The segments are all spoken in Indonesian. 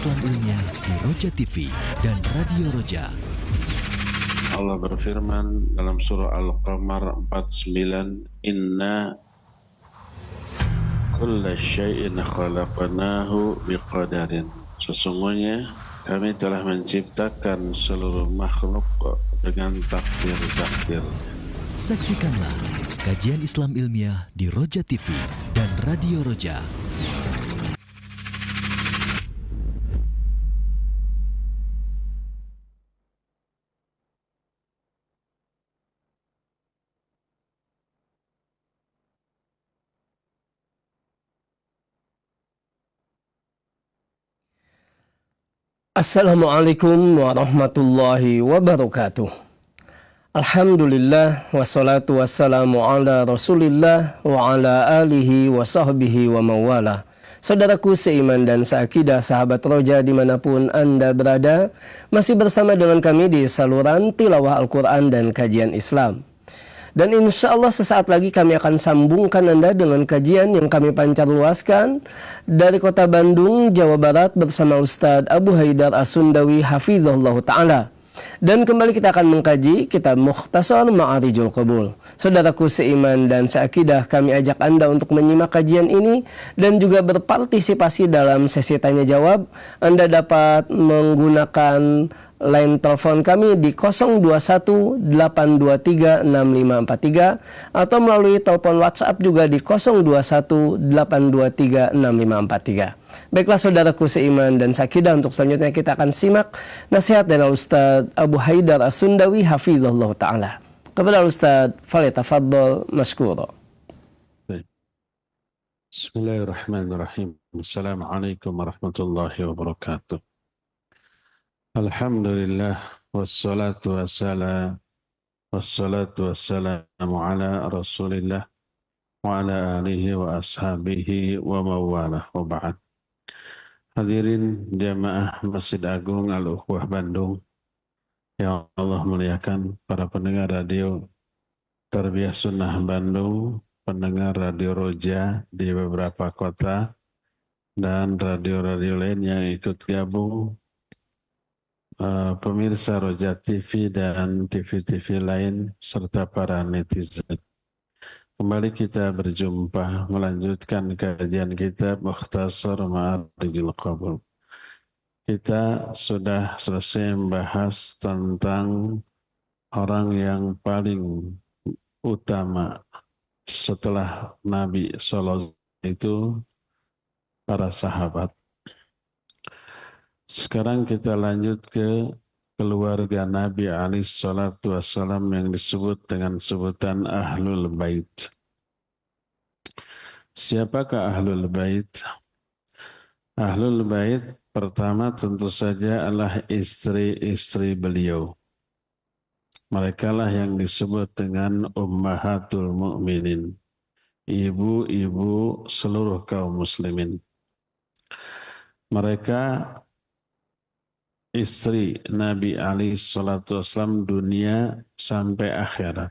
Islam Ilmiah di Roja TV dan Radio Roja. Allah berfirman dalam surah Al-Qamar 49, Inna kulla syai'in khalaqnahu biqadarin. Sesungguhnya kami telah menciptakan seluruh makhluk dengan takdir-takdir. Saksikanlah kajian Islam Ilmiah di Roja TV dan Radio Roja. Assalamualaikum warahmatullahi wabarakatuh. Alhamdulillah wassalatu wassalamu ala rasulillah wa ala alihi wa sahbihi wa mawala. Saudaraku seiman dan seakidah sahabat Roja dimanapun Anda berada, masih bersama dengan kami di saluran tilawah Al-Quran dan kajian Islam. Dan insya Allah sesaat lagi kami akan sambungkan Anda dengan kajian yang kami pancar luaskan dari kota Bandung, Jawa Barat bersama Ustadz Abu Haidar As-Sundawi Hafizahullah Ta'ala. Dan kembali kita akan mengkaji kitab Mukhtasar Ma'arijul Qabul. Saudaraku seiman dan seakidah, kami ajak Anda untuk menyimak kajian ini dan juga berpartisipasi dalam sesi tanya jawab. Anda dapat menggunakan line telepon kami di 021-823-6543 atau melalui telepon WhatsApp juga di 021-823-6543. Baiklah saudaraku seiman dan sakidah, untuk selanjutnya kita akan simak nasihat dari Ustadz Abu Haidar As-Sundawi Hafizahullah Ta'ala. Kepada Ustadz, falyatafaddal mashkura. Bismillahirrahmanirrahim. Assalamualaikum warahmatullahi wabarakatuh. Alhamdulillah wassalatu wassalamu ala rasulillah wa ala alihi wa ashabihi wa mawalah wa ba'd. Hadirin jamaah Masjid Agung Al-Ukhwah Bandung yang Allah muliakan, para pendengar radio Tarbiyah Sunnah Bandung, pendengar radio Roja di beberapa kota, dan radio-radio lain yang ikut gabung, pemirsa Roja TV dan TV-TV lain, serta para netizen. Kembali kita berjumpa melanjutkan kajian kitab Mukhtasar Ma'arijul Qabul. Kita sudah selesai membahas tentang orang yang paling utama setelah Nabi SAW, itu para sahabat. Sekarang kita lanjut ke keluarga Nabi SAW yang disebut dengan sebutan Ahlul Bait. Siapakah Ahlul Bait? Ahlul Bait pertama tentu saja adalah istri-istri beliau. Mereka lah yang disebut dengan Ummahatul Mu'minin, ibu-ibu seluruh kaum muslimin. Mereka istri Nabi SAW dunia sampai akhirat.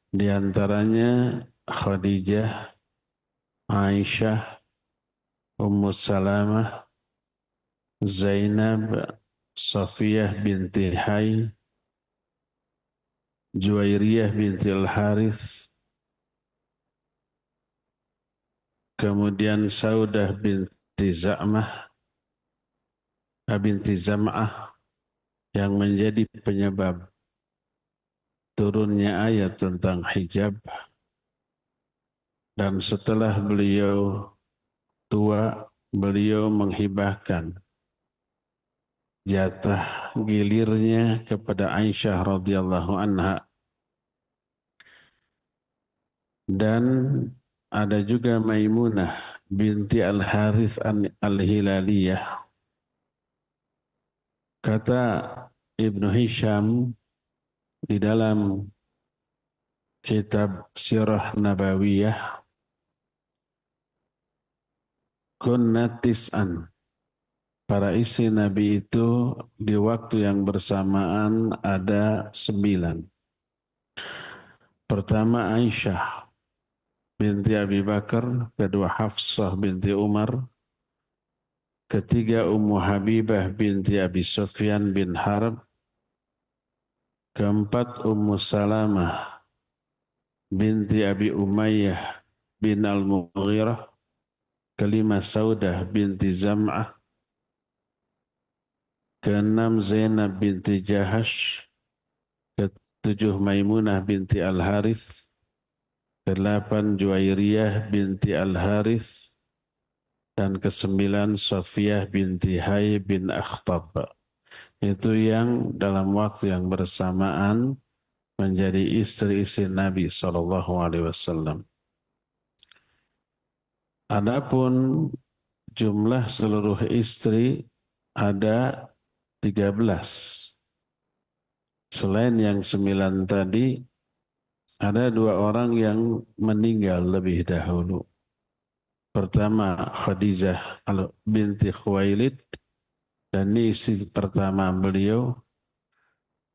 Di antaranya Khadijah, Aisyah, Ummu Salamah, Zainab, Safiyah binti Hay, Juwairiyah binti Al-Harith, kemudian Saudah binti Zam'ah yang menjadi penyebab turunnya ayat tentang hijab. Dan setelah beliau tua, beliau menghibahkan jatah gilirnya kepada Aisyah radhiyallahu anha. Dan ada juga Maimunah binti Al-Harith Al-Hilaliyah. Kata Ibnu Hisham di dalam kitab Sirah Nabawiyah, kunna tis'an, para istri Nabi itu di waktu yang bersamaan ada 9. Pertama Aisyah binti Abi Bakar, kedua Hafsah binti Umar, ketiga Ummu Habibah binti Abi Sufyan bin Harb, keempat Ummu Salamah binti Abi Umayyah bin Al-Mughirah, kelima Saudah binti Zam'ah, keenam Zainab binti Jahash, ketujuh Maimunah binti Al-Harith, kedelapan Juwairiyah binti Al-Harith, dan kesembilan Sofiyah binti Hay bin Akhtab. Itu yang dalam waktu yang bersamaan menjadi istri-istri Nabi SAW. Adapun jumlah seluruh istri ada 13. Selain yang 9 tadi, ada 2 orang yang meninggal lebih dahulu. Pertama Khadijah binti Khuwailid, dan ini istri pertama beliau.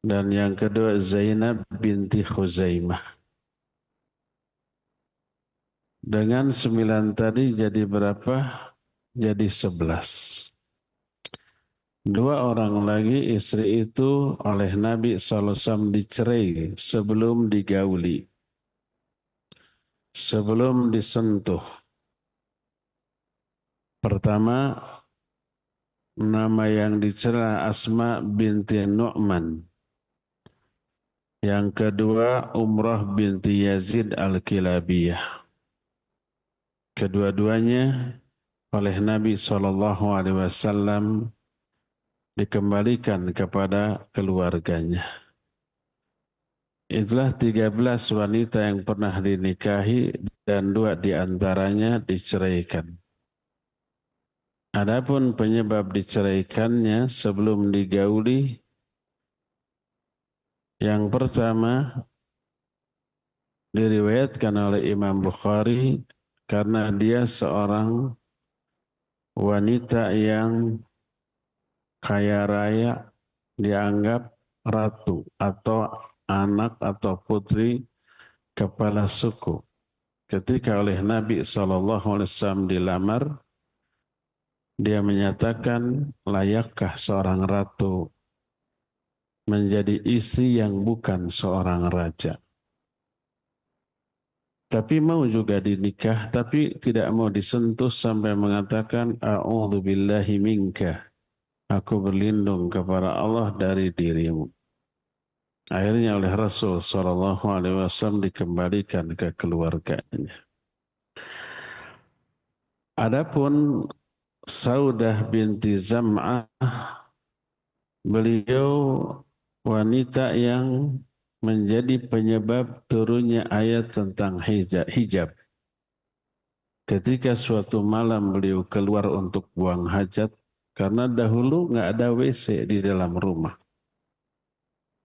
Dan yang kedua Zainab binti Khuzaimah. Dengan 9 tadi jadi berapa? Jadi 11. 2 orang lagi istri itu oleh Nabi SAW dicerai sebelum digauli, sebelum disentuh. Pertama, nama yang dicerai Asma binti Nu'man. Yang kedua Umrah binti Yazid Al-Kilabiyah. Kedua-duanya oleh Nabi SAW dikembalikan kepada keluarganya. Itulah 13 wanita yang pernah dinikahi dan 2 diantaranya diceraikan. Adapun penyebab diceraikannya sebelum digauli, yang pertama diriwayatkan oleh Imam Bukhari karena dia seorang wanita yang kaya raya, dianggap ratu atau anak atau putri kepala suku. Ketika oleh Nabi SAW dilamar, dia menyatakan, layakkah seorang ratu menjadi istri yang bukan seorang raja? Tapi mau juga dinikah, tapi tidak mau disentuh sampai mengatakan, a'udzubillahi minka. Aku berlindung kepada Allah dari dirimu. Akhirnya oleh Rasul SAW dikembalikan ke keluarganya. Adapun Saudah binti Zam'ah, beliau wanita yang menjadi penyebab turunnya ayat tentang hijab. Ketika suatu malam beliau keluar untuk buang hajat, karena dahulu nggak ada WC di dalam rumah.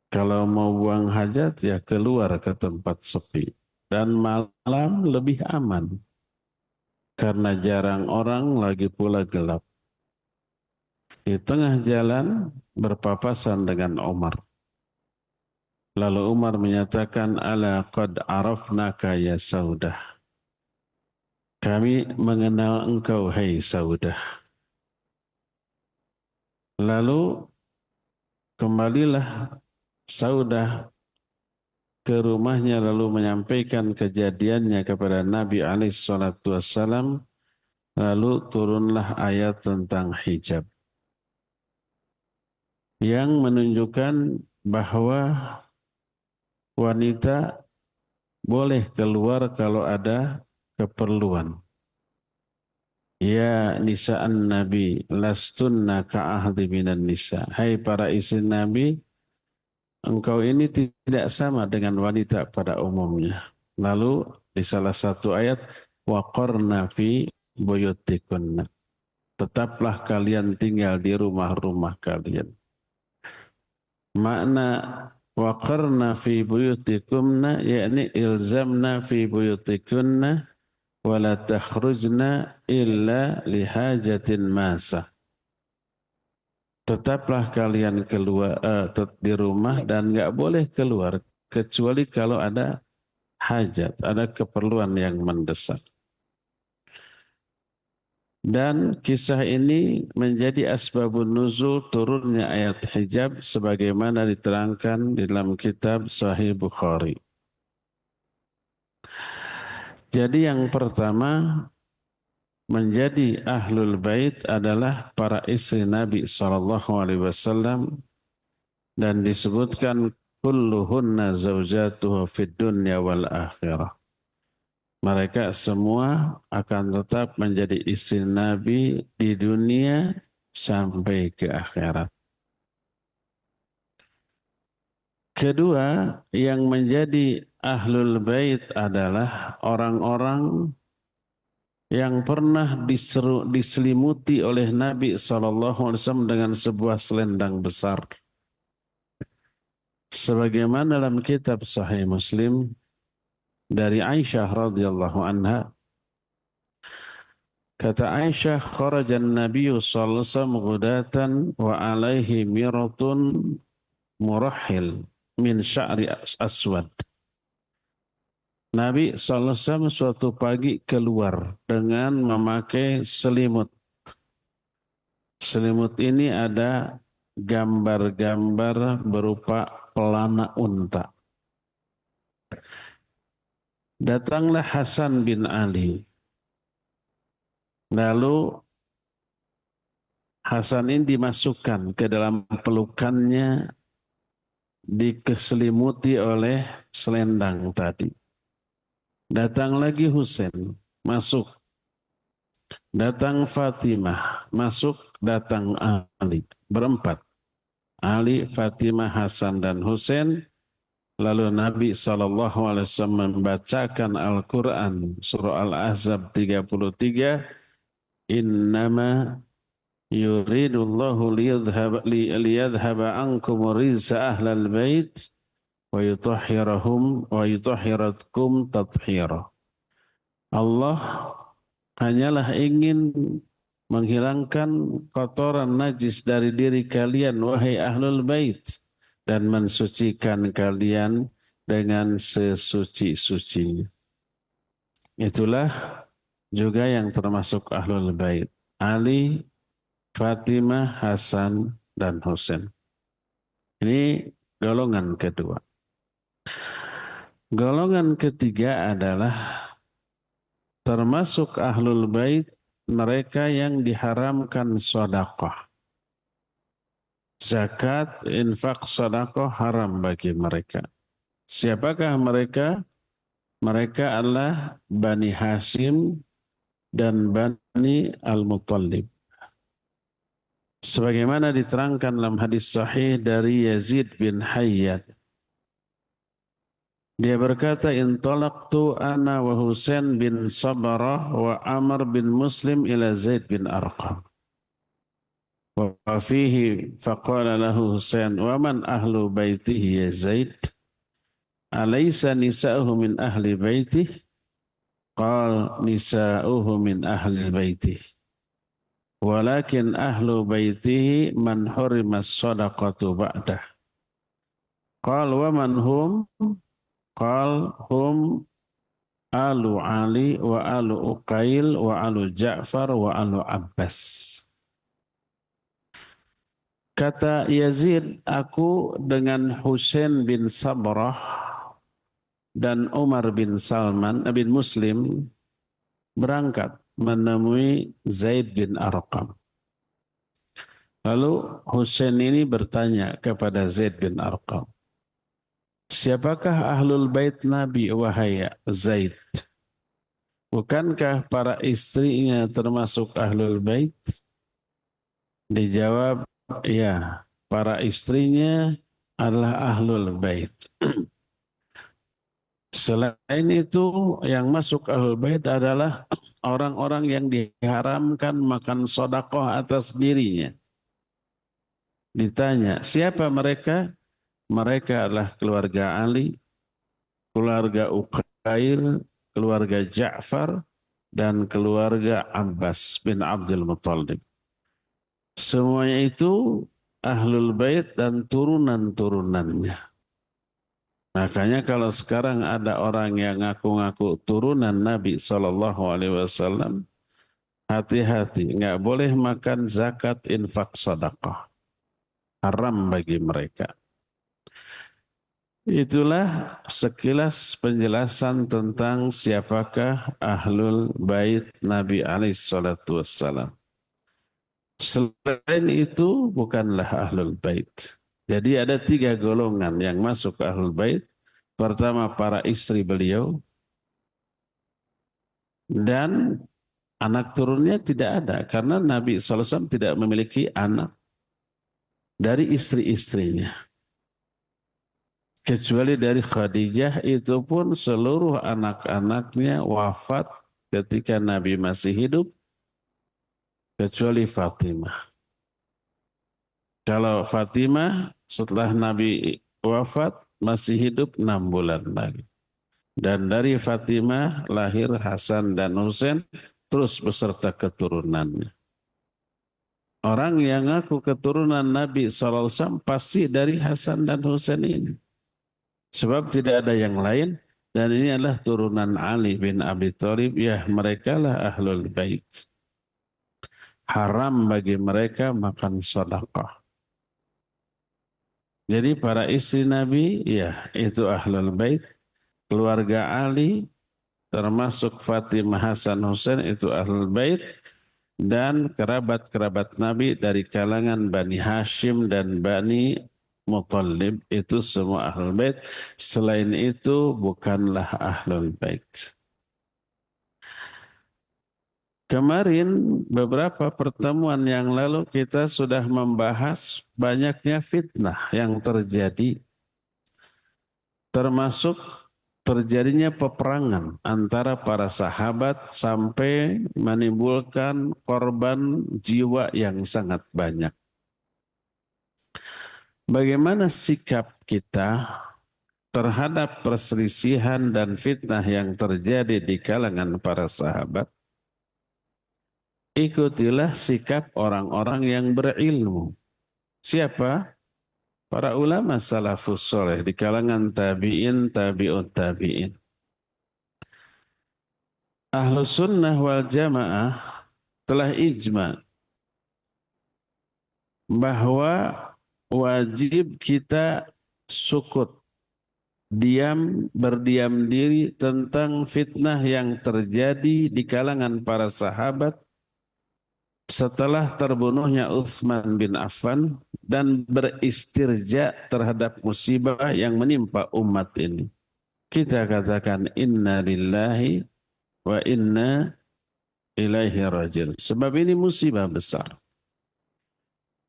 Kalau mau buang hajat ya keluar ke tempat sepi. Dan malam lebih aman. Karena jarang orang, lagi pula gelap. Di tengah jalan berpapasan dengan Umar. Lalu Umar menyatakan, ala qad arafnaka ya Saudah. Kami mengenal engkau, hai Saudah. Lalu kembalilah Saudah ke rumahnya lalu menyampaikan kejadiannya kepada Nabi SAW. Lalu turunlah ayat tentang hijab yang menunjukkan bahwa wanita boleh keluar kalau ada keperluan. Ya nisa'an Nabi, lastunna ka'ahdi minan nisa. Hai para istri Nabi, engkau ini tidak sama dengan wanita pada umumnya. Lalu di salah satu ayat, waqarna fi buyutikunna. Tetaplah kalian tinggal di rumah-rumah kalian. Makna waqarna fi buyutikunna yakni ilzamna fi buyutikunna wala takhrujna illa lihajatin masa. Tetaplah kalian keluar di rumah dan enggak boleh keluar kecuali kalau ada hajat, ada keperluan yang mendesak. Dan kisah ini menjadi asbabun nuzul turunnya ayat hijab sebagaimana diterangkan di dalam kitab Sahih Bukhari. Jadi yang pertama menjadi ahlul bait adalah para istri Nabi SAW dan disebutkan kulluhunna zaujatuhu fid dunya wal akhirah. Mereka semua akan tetap menjadi istri Nabi di dunia sampai ke akhirat. Kedua, yang menjadi ahlul bait adalah orang-orang yang pernah diselimuti oleh Nabi SAW dengan sebuah selendang besar. Sebagaimana dalam kitab Sahih Muslim, dari Aisyah radhiyallahu anha, kata Aisyah, kharajan Nabi sallallahu alaihi wasallam ghudatan wa alaihi miratun murahhil min sya'ri aswad. Nabi sallallahu alaihi wasallam suatu pagi keluar dengan memakai selimut. Selimut ini ada gambar-gambar berupa pelana unta. Datanglah Hasan bin Ali. Lalu Hasan ini dimasukkan ke dalam pelukannya, dikeselimuti oleh selendang tadi. Datang lagi Husain, masuk. Datang Fatimah, masuk. Datang Ali. Berempat. Ali, Fatimah, Hasan, dan Husain. Lalu Nabi SAW membacakan Al-Quran surah Al-Ahzab 33. Innama yuridullahu liyadhhaba ankum rizza ahlal bait wa yutahhiratkum tathhira. Allah hanyalah ingin menghilangkan kotoran najis dari diri kalian wahai ahlul bait, dan mensucikan kalian dengan sesuci-sucinya. Itulah juga yang termasuk ahlul bait. Ali, Fatimah, Hasan, dan Husain. Ini golongan kedua. Golongan ketiga adalah termasuk ahlul bait mereka yang diharamkan sedekah. Zakat, infak, sedekah haram bagi mereka. Siapakah mereka? Mereka adalah Bani Hashim dan Bani Al-Muttalib. Sebagaimana diterangkan dalam hadis sahih dari Yazid bin Hayyad. Dia berkata, intalaqtu ana wa Husain bin Sabarah wa Amr bin Muslim ila Zaid bin Arqam. Wa fihi faqala lahu Husain wa man ahlu baitihi ya Zaid? Alaysa nisa'uhu min ahli baitihi? Qal nisa'uhu min ahli baitihi. Walakin ahlu baitihi man hurimas sadaqatu ba'dah. Qal wa man hum? Qal hum alu Ali wa alu Uqail wa alu Ja'far wa alu Abbas. Kata Yazid, aku dengan Husain bin Sabrah dan Umar bin Muslim berangkat menemui Zaid bin Arqam. Lalu Husain ini bertanya kepada Zaid bin Arqam, siapakah ahlul bait Nabi wahai Zaid? Bukankah para istrinya termasuk ahlul bait? Dijawab, ya, para istrinya adalah ahlul bait. Selain itu, yang masuk ahlul bait adalah orang-orang yang diharamkan makan sedekah atas dirinya. Ditanya, siapa mereka? Mereka adalah keluarga Ali, keluarga Uqail, keluarga Ja'far, dan keluarga Abbas bin Abdul Muttalib. Semuanya itu ahlul bait dan turunan-turunannya. Makanya kalau sekarang ada orang yang ngaku-ngaku turunan Nabi SAW, hati-hati, nggak boleh makan zakat, infak, sedekah. Haram bagi mereka. Itulah sekilas penjelasan tentang siapakah Ahlul Bait Nabi alaihissalatu wassalam. Selain itu bukanlah Ahlul Bait. Jadi ada 3 golongan yang masuk ke Ahlul Bait. Pertama para istri beliau dan anak turunnya tidak ada karena Nabi SAW tidak memiliki anak dari istri-istrinya. Kecuali dari Khadijah, itu pun seluruh anak-anaknya wafat ketika Nabi masih hidup, kecuali Fatimah. Kalau Fatimah setelah Nabi wafat masih hidup 6 bulan lagi. Dan dari Fatimah lahir Hasan dan Husain terus beserta keturunannya. Orang yang ngaku keturunan Nabi SAW pasti dari Hasan dan Husain ini. Sebab tidak ada yang lain dan ini adalah turunan Ali bin Abi Thalib, ya mereka lah Ahlul Bait. Haram bagi mereka makan sedekah. Jadi para istri Nabi, ya itu Ahlul Bait. Keluarga Ali termasuk Fatimah, Hasan, Husain itu Ahlul Bait. Dan kerabat-kerabat Nabi dari kalangan Bani Hashim dan Bani Muttalib itu semua Ahlul Bait. Selain itu bukanlah Ahlul Bait. Kemarin beberapa pertemuan yang lalu kita sudah membahas banyaknya fitnah yang terjadi. Termasuk terjadinya peperangan antara para sahabat sampai menimbulkan korban jiwa yang sangat banyak. Bagaimana sikap kita terhadap perselisihan dan fitnah yang terjadi di kalangan para sahabat? Ikutilah sikap orang-orang yang berilmu. Siapa? Para ulama salafus soleh di kalangan tabi'in, tabi'ut tabi'in. Ahlus sunnah wal jamaah telah ijma bahwa wajib kita sukut, berdiam diri tentang fitnah yang terjadi di kalangan para sahabat setelah terbunuhnya Utsman bin Affan dan beristirja terhadap musibah yang menimpa umat ini. Kita katakan inna lillahi wa inna ilaihi raji'un. Sebab ini musibah besar.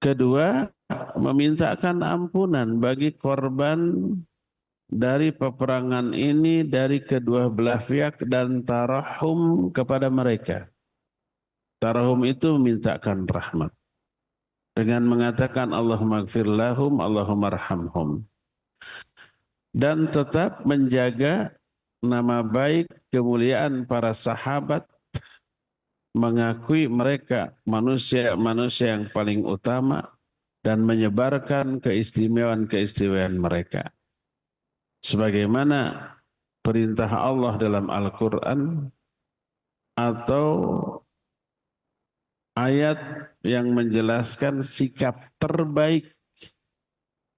Kedua, memintakan ampunan bagi korban dari peperangan ini dari kedua belah pihak dan tarahum kepada mereka. Tarahum itu memintakan rahmat. Dengan mengatakan Allahumma gfir lahum, Allahumma arhamhum. Dan tetap menjaga nama baik, kemuliaan para sahabat, mengakui mereka manusia-manusia yang paling utama dan menyebarkan keistimewaan-keistimewaan mereka. Sebagaimana perintah Allah dalam Al-Quran atau ayat yang menjelaskan sikap terbaik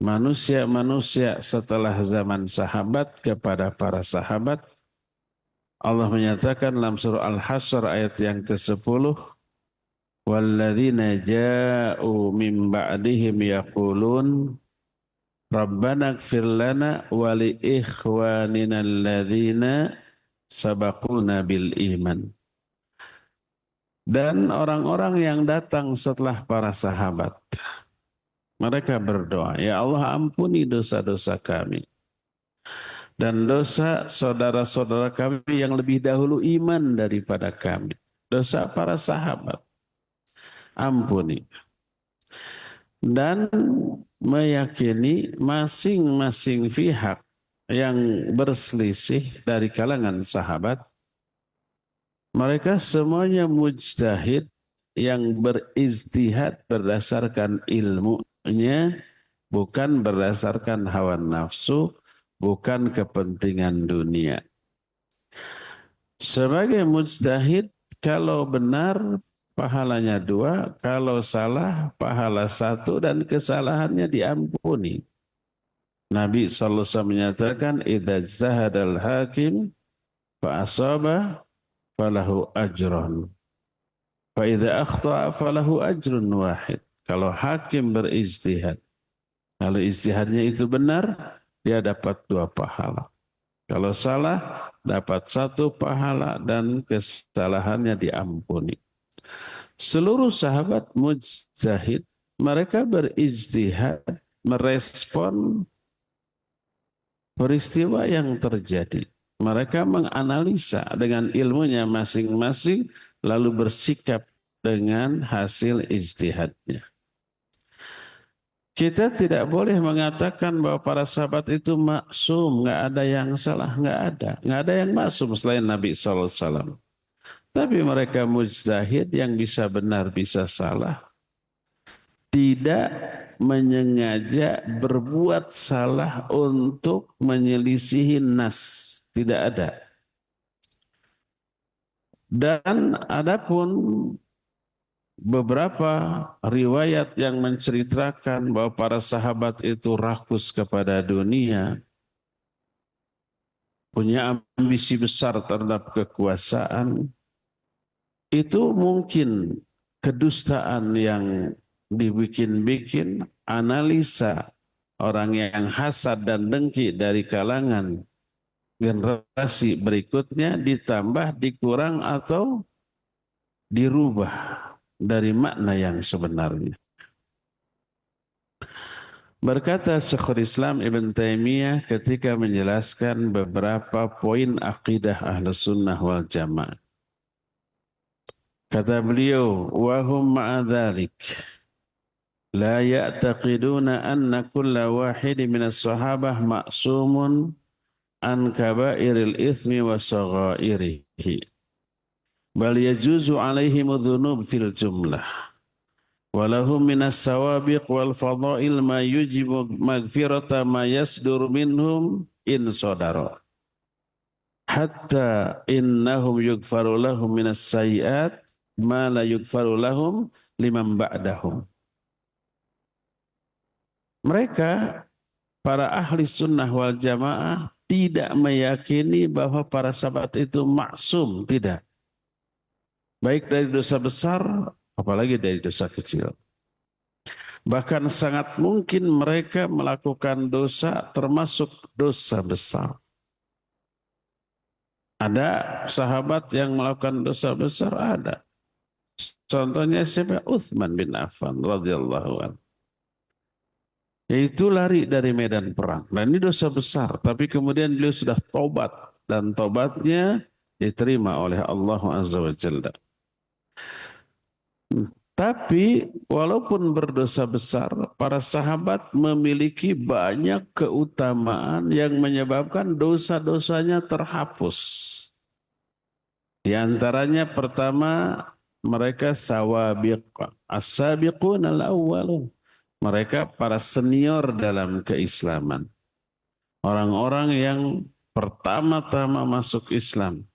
manusia-manusia setelah zaman sahabat kepada para sahabat. Allah menyatakan dalam surah Al-Hasyr ayat yang ke-10, walladzina ja'u min ba'dihim yaqulun rabbana ighfir lana wa li ikhwanina alladzina sabaquna bil iman. Dan orang-orang yang datang setelah para sahabat, mereka berdoa, ya Allah ampuni dosa-dosa kami dan dosa saudara-saudara kami yang lebih dahulu iman daripada kami. Dosa para sahabat, ampuni. Dan meyakini masing-masing pihak yang berselisih dari kalangan sahabat, mereka semuanya mujtahid yang berijtihad berdasarkan ilmunya, bukan berdasarkan hawa nafsu, bukan kepentingan dunia. Sebagai mujtahid, kalau benar pahalanya 2, kalau salah pahala 1 dan kesalahannya diampuni. Nabi SAW menyatakan, idza ijtahadal hakim fa asaba falahu ajrun, fa idza akhta'a falahu ajrun wahid. Kalau hakim berijtihad, kalau ijtihadnya itu benar, dia dapat 2 pahala. Kalau salah, dapat 1 pahala dan kesalahannya diampuni. Seluruh sahabat mujtahid, mereka berijtihad merespon peristiwa yang terjadi. Mereka menganalisa dengan ilmunya masing-masing, lalu bersikap dengan hasil ijtihadnya. Kita tidak boleh mengatakan bahwa para sahabat itu maksum, nggak ada yang salah, nggak ada yang maksum selain Nabi SAW. Tapi mereka mujtahid yang bisa benar, bisa salah. Tidak menyengaja berbuat salah untuk menyelisihi nas. Tidak ada. Dan adapun beberapa riwayat yang menceritakan bahwa para sahabat itu rakus kepada dunia, punya ambisi besar terhadap kekuasaan, itu mungkin kedustaan yang dibikin-bikin, analisa orang yang hasad dan dengki dari kalangan generasi berikutnya, ditambah, dikurang, atau dirubah dari makna yang sebenarnya. Berkata Syekhul Islam Ibn Taimiyah ketika menjelaskan beberapa poin akidah Ahlus Sunnah wal Jamaah. Kata beliau, wahum ma'adzalik la ya'taqiduna anna kulla wahidi minas sahabah ma'sumun an kabairil ithmi wa saghairihi. Bal yajuzu alaihim dhunub fil jumlah. Walahum minas sawabiq wal fadail ma yujibu magfirata ma yasdur minhum in sadara. Hatta innahum yugfaru lahum minas sayiat ma la yugfaru lahum liman ba'dahum. Mereka, para ahli sunnah wal jamaah, tidak meyakini bahwa para sahabat itu maksum, tidak. Baik dari dosa besar, apalagi dari dosa kecil. Bahkan sangat mungkin mereka melakukan dosa termasuk dosa besar. Ada sahabat yang melakukan dosa besar, ada. Contohnya siapa? Uthman bin Affan radhiyallahu anhu. Yaitu lari dari medan perang. Dan ini dosa besar. Tapi kemudian beliau sudah tobat. Dan tobatnya diterima oleh Allah Azza wa Jalla. Tapi walaupun berdosa besar, para sahabat memiliki banyak keutamaan yang menyebabkan dosa-dosanya terhapus. Di antaranya pertama, mereka sawabiq. As-sabiqun al-awwalun. Mereka para senior dalam keislaman. Orang-orang yang pertama-tama masuk Islam.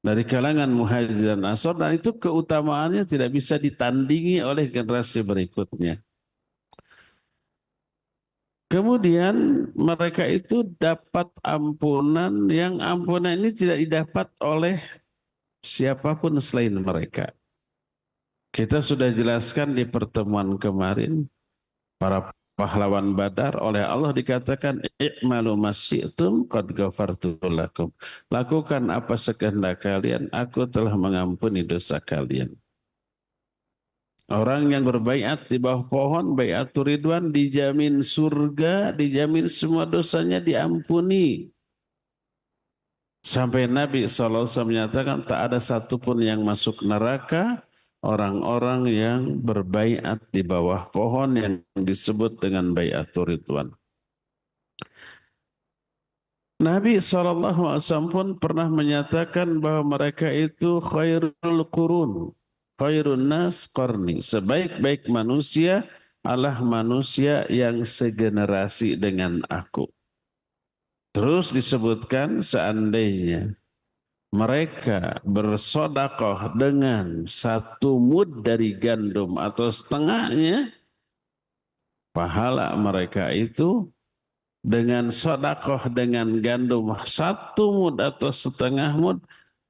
Dari kalangan Muhajir dan Ansar, dan itu keutamaannya tidak bisa ditandingi oleh generasi berikutnya. Kemudian mereka itu dapat ampunan, yang ampunan ini tidak didapat oleh siapapun selain mereka. Kita sudah jelaskan di pertemuan kemarin, para pahlawan Badar oleh Allah dikatakan i'malu masyi'tum qad ghafartu lakum. Lakukan apa sekehendak kalian, aku telah mengampuni dosa kalian. Orang yang berbaiat di bawah pohon baiatur ridwan dijamin surga, dijamin semua dosanya diampuni. Sampai Nabi SAW menyatakan tak ada satupun yang masuk neraka orang-orang yang berbaiat di bawah pohon yang disebut dengan baiatur ridwan. Nabi SAW pun pernah menyatakan bahwa mereka itu khairul qurun, khairun nas qarni. Sebaik-baik manusia adalah manusia yang segenerasi dengan aku. Terus disebutkan seandainya mereka bersodakoh dengan 1 mud dari gandum atau setengahnya, pahala mereka itu dengan sodakoh dengan gandum 1 mud atau setengah mud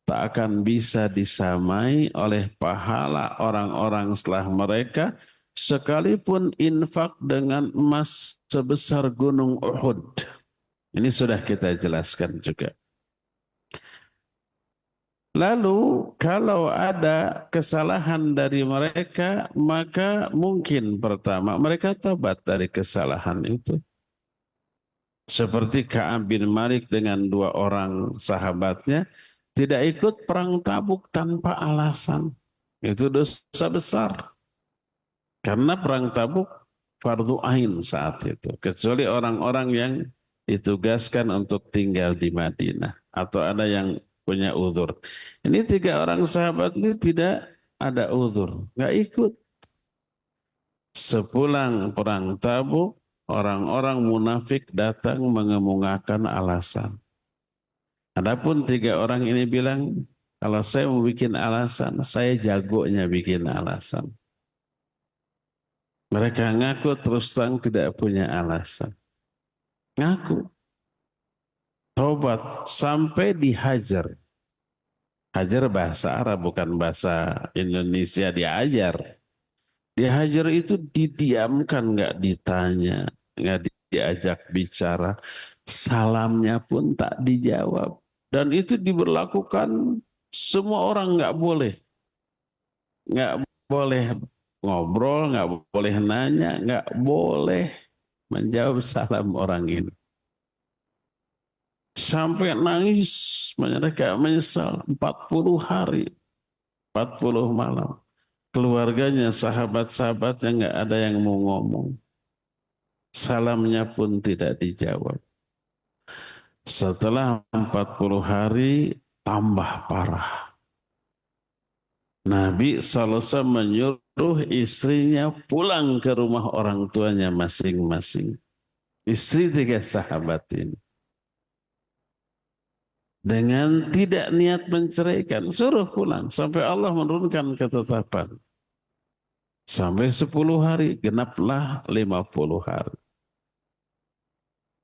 tak akan bisa disamai oleh pahala orang-orang setelah mereka, sekalipun infak dengan emas sebesar gunung Uhud. Ini sudah kita jelaskan juga. Lalu kalau ada kesalahan dari mereka, maka mungkin pertama mereka tobat dari kesalahan itu. Seperti Ka'ab bin Malik dengan 2 orang sahabatnya tidak ikut perang Tabuk tanpa alasan. Itu dosa besar. Karena perang Tabuk fardu ain saat itu. Kecuali orang-orang yang ditugaskan untuk tinggal di Madinah. Atau ada yang punya uzur. Ini 3 orang sahabat ini tidak ada uzur. Nggak ikut. Sepulang perang Tabuk, orang-orang munafik datang mengemukakan alasan. Adapun 3 orang ini bilang, kalau saya mau bikin alasan, saya jagonya bikin alasan. Mereka ngaku terus terang tidak punya alasan. Ngaku. Tobat sampai dihajar. Hajar bahasa Arab bukan bahasa Indonesia, diajar. Dihajar itu didiamkan, nggak ditanya, nggak diajak bicara. Salamnya pun tak dijawab. Dan itu diberlakukan semua orang, nggak boleh. Nggak boleh ngobrol, nggak boleh nanya, nggak boleh menjawab salam orang ini. Sampai nangis, mereka menyesal 40 hari, 40 malam. Keluarganya, sahabat-sahabatnya nggak ada yang mau ngomong. Salamnya pun tidak dijawab. Setelah 40 hari tambah parah. Nabi SAW menyuruh istrinya pulang ke rumah orang tuanya masing-masing. Istri 3 sahabat ini. Dengan tidak niat menceraikan, suruh pulang sampai Allah menurunkan ketetapan. Sampai 10 hari, genaplah 50 hari.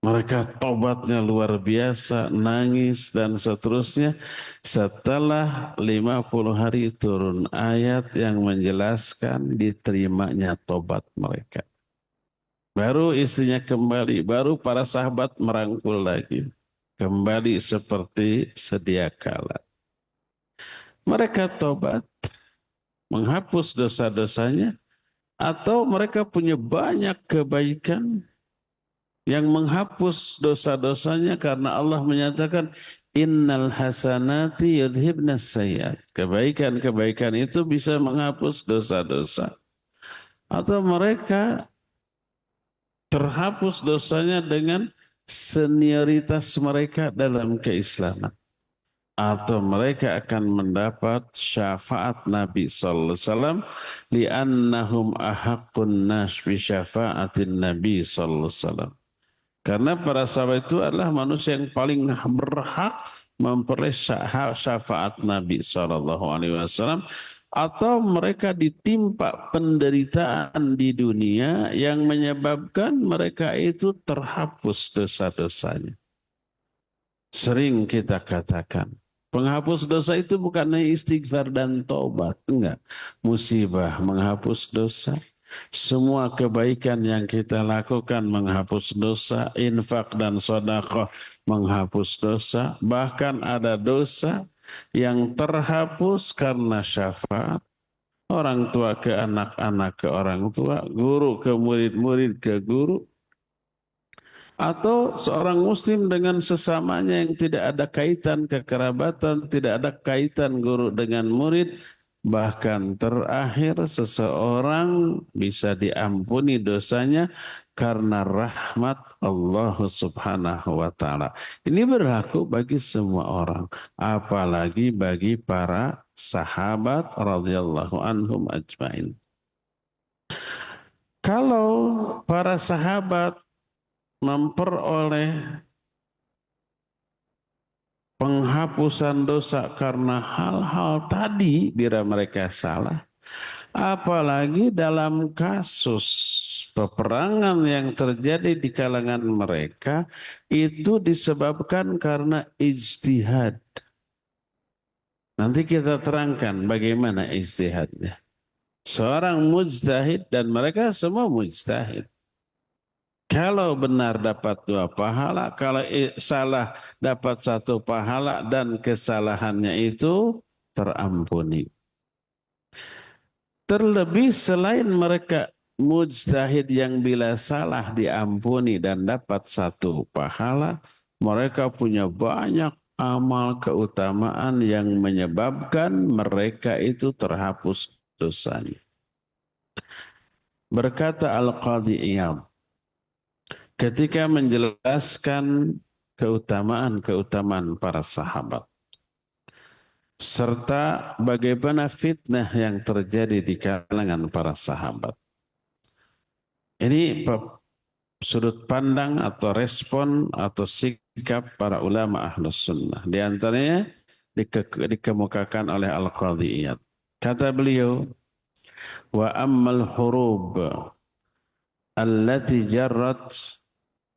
Mereka tobatnya luar biasa, nangis dan seterusnya. Setelah 50 hari turun ayat yang menjelaskan diterimanya tobat mereka. Baru istrinya kembali, baru para sahabat merangkul lagi. Kembali seperti sedia kala. Mereka tobat, menghapus dosa-dosanya, atau mereka punya banyak kebaikan yang menghapus dosa-dosanya karena Allah menyatakan innal hasanati yudhibnas sayyiat. Kebaikan-kebaikan itu bisa menghapus dosa-dosa. Atau mereka terhapus dosanya dengan senioritas mereka dalam keislaman. Atau mereka akan mendapat syafaat Nabi sallallahu alaihi wasallam li'annahum ahaqqun nas bi syafaatin Nabi sallallahu alaihi wasallam. Karena para sahabat itu adalah manusia yang paling berhak memperoleh syafaat Nabi sallallahu alaihi wasallam, atau mereka ditimpa penderitaan di dunia yang menyebabkan mereka itu terhapus dosa-dosanya. Sering kita katakan, penghapus dosa itu bukan hanya istighfar dan taubat, enggak. Musibah menghapus dosa. Semua kebaikan yang kita lakukan menghapus dosa, infak dan sedekah menghapus dosa. Bahkan ada dosa yang terhapus karena syafaat. Orang tua ke anak-anak ke orang tua, guru ke murid, murid ke guru. Atau seorang muslim dengan sesamanya yang tidak ada kaitan kekerabatan, tidak ada kaitan guru dengan murid. Bahkan terakhir seseorang bisa diampuni dosanya karena rahmat Allah Subhanahu wa taala. Ini berlaku bagi semua orang, apalagi bagi para sahabat radhiyallahu anhum ajmain. Kalau para sahabat memperoleh penghapusan dosa karena hal-hal tadi bila mereka salah, apalagi dalam kasus peperangan yang terjadi di kalangan mereka itu disebabkan karena ijtihad. Nanti kita terangkan bagaimana ijtihadnya. Seorang mujtahid dan mereka semua mujtahid. Kalau benar dapat 2 pahala, kalau salah dapat 1 pahala dan kesalahannya itu terampuni. Terlebih selain mereka mujtahid yang bila salah diampuni dan dapat 1 pahala, mereka punya banyak amal keutamaan yang menyebabkan mereka itu terhapus dosanya. Berkata Al-Qadhi Iyad ketika menjelaskan keutamaan-keutamaan para sahabat serta bagaimana fitnah yang terjadi di kalangan para sahabat. Ini sudut pandang atau respon atau sikap para ulama Ahlus Sunnah. Di antaranya dikemukakan oleh Al-Qadhi Iyad. Kata beliau, wa ammal hurub allati jarrat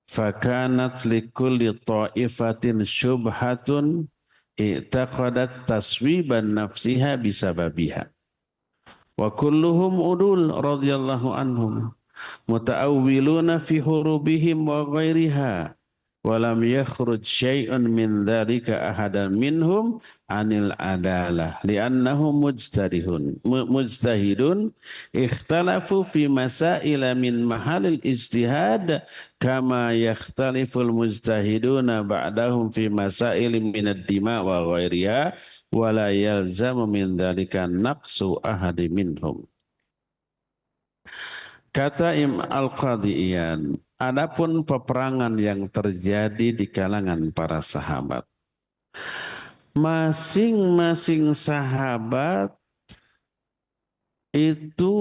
fakanat likulli ta'ifatin syubhatun i'taqadat taswiban nafsiha bisababiha wa kulluhum udul radhiyallahu anhum muta'awwiluna fi hurubihim wa ghairiha wa lam yakhruj syai'un min dzalika ahadan minhum anil adalah li'annahum mujtahidun ikhtalafu fi masaila min mahalil ijtihad kama yakhtaliful mujtahiduna ba'dahum fi masail min ad-dima wa ghairiha wa la yalzamu min dzalika naqsu ahadi minhum. Kata Al-Qadhi Iyad, adapun peperangan yang terjadi di kalangan para sahabat, masing-masing sahabat itu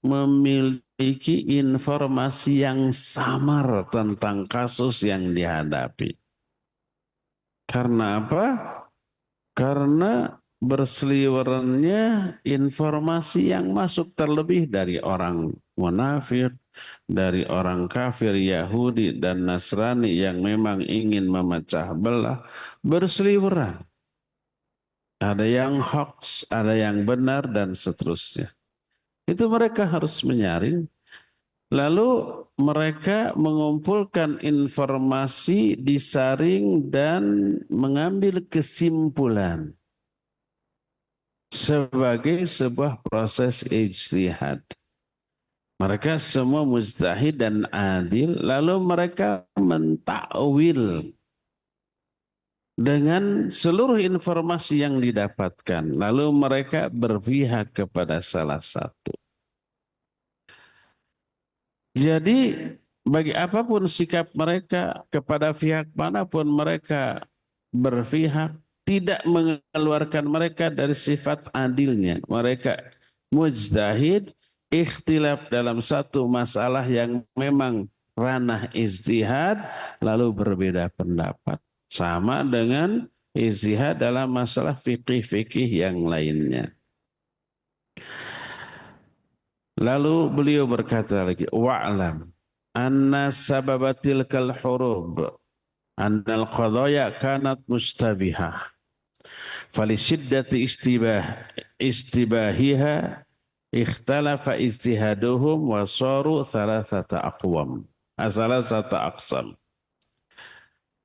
memiliki informasi yang samar tentang kasus yang dihadapi. Karena apa? Karena berseliwerannya informasi yang masuk terlebih dari orang munafik, dari orang kafir Yahudi dan Nasrani yang memang ingin memecah belah, berseliweran. Ada yang hoax, ada yang benar dan seterusnya. Itu mereka harus menyaring. Lalu mereka mengumpulkan informasi, disaring dan mengambil kesimpulan sebagai sebuah proses ijtihad. Mereka semua mujtahid dan adil, lalu mereka mentakwil dengan seluruh informasi yang didapatkan, lalu mereka berpihak kepada salah satu. Jadi bagi apapun sikap mereka kepada pihak manapun mereka berpihak, tidak mengeluarkan mereka dari sifat adilnya. Mereka mujtahid, ikhtilaf dalam satu masalah yang memang ranah ijtihad, lalu berbeda pendapat. Sama dengan ijtihad dalam masalah fikih-fikih yang lainnya. Lalu beliau berkata lagi, wa'lam anna sababatil kal hurub annal qadaya kanat mustabihah falishiddati istibahiha ikhtalafa ijtihaduhum wa saru thalathata aqsam.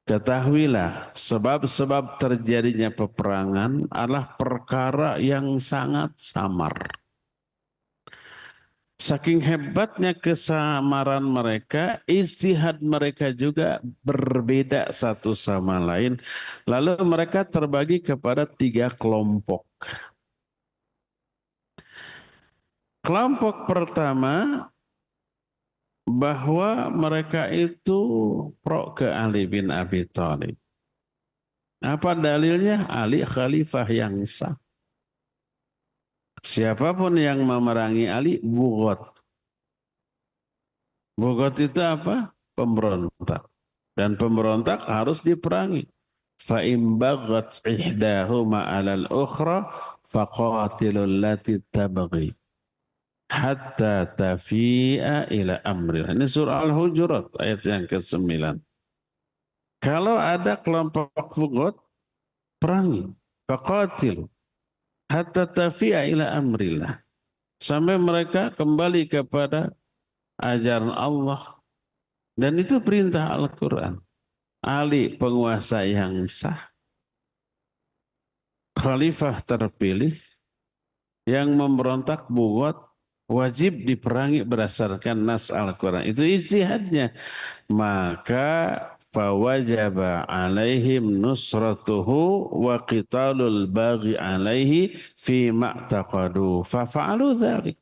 Ketahuilah sebab-sebab terjadinya peperangan adalah perkara yang sangat samar. Saking hebatnya kesamaran mereka, ijtihad mereka juga berbeda satu sama lain. Lalu mereka terbagi kepada 3 kelompok. Kelompok pertama, bahwa mereka itu pro ke Ali bin Abi Thalib. Apa dalilnya? Ali khalifah yang sah. Siapapun yang memerangi Ali, bugot. Bugot itu apa? Pemberontak. Dan pemberontak harus diperangi. fa in baghat ihdahuma 'alal ukhra faqatilul lati tabghi hatta tafi'a ila amrillah. Ini surah Al-Hujurat ayat yang ke-9. Kalau ada kelompok fugot, perangi, faqatilu hatta tafi'a ila amrillah. Sampai mereka kembali kepada ajaran Allah. Dan itu perintah Al-Quran. Ali penguasa yang sah, khalifah terpilih, yang memberontak bugot, wajib diperangi berdasarkan nas Al-Quran. Itu ijtihadnya. Maka fawajaba alaihim nusratuhu wa qitalul baghi alaihi fi ma'taqadu fafa'alu dzalik.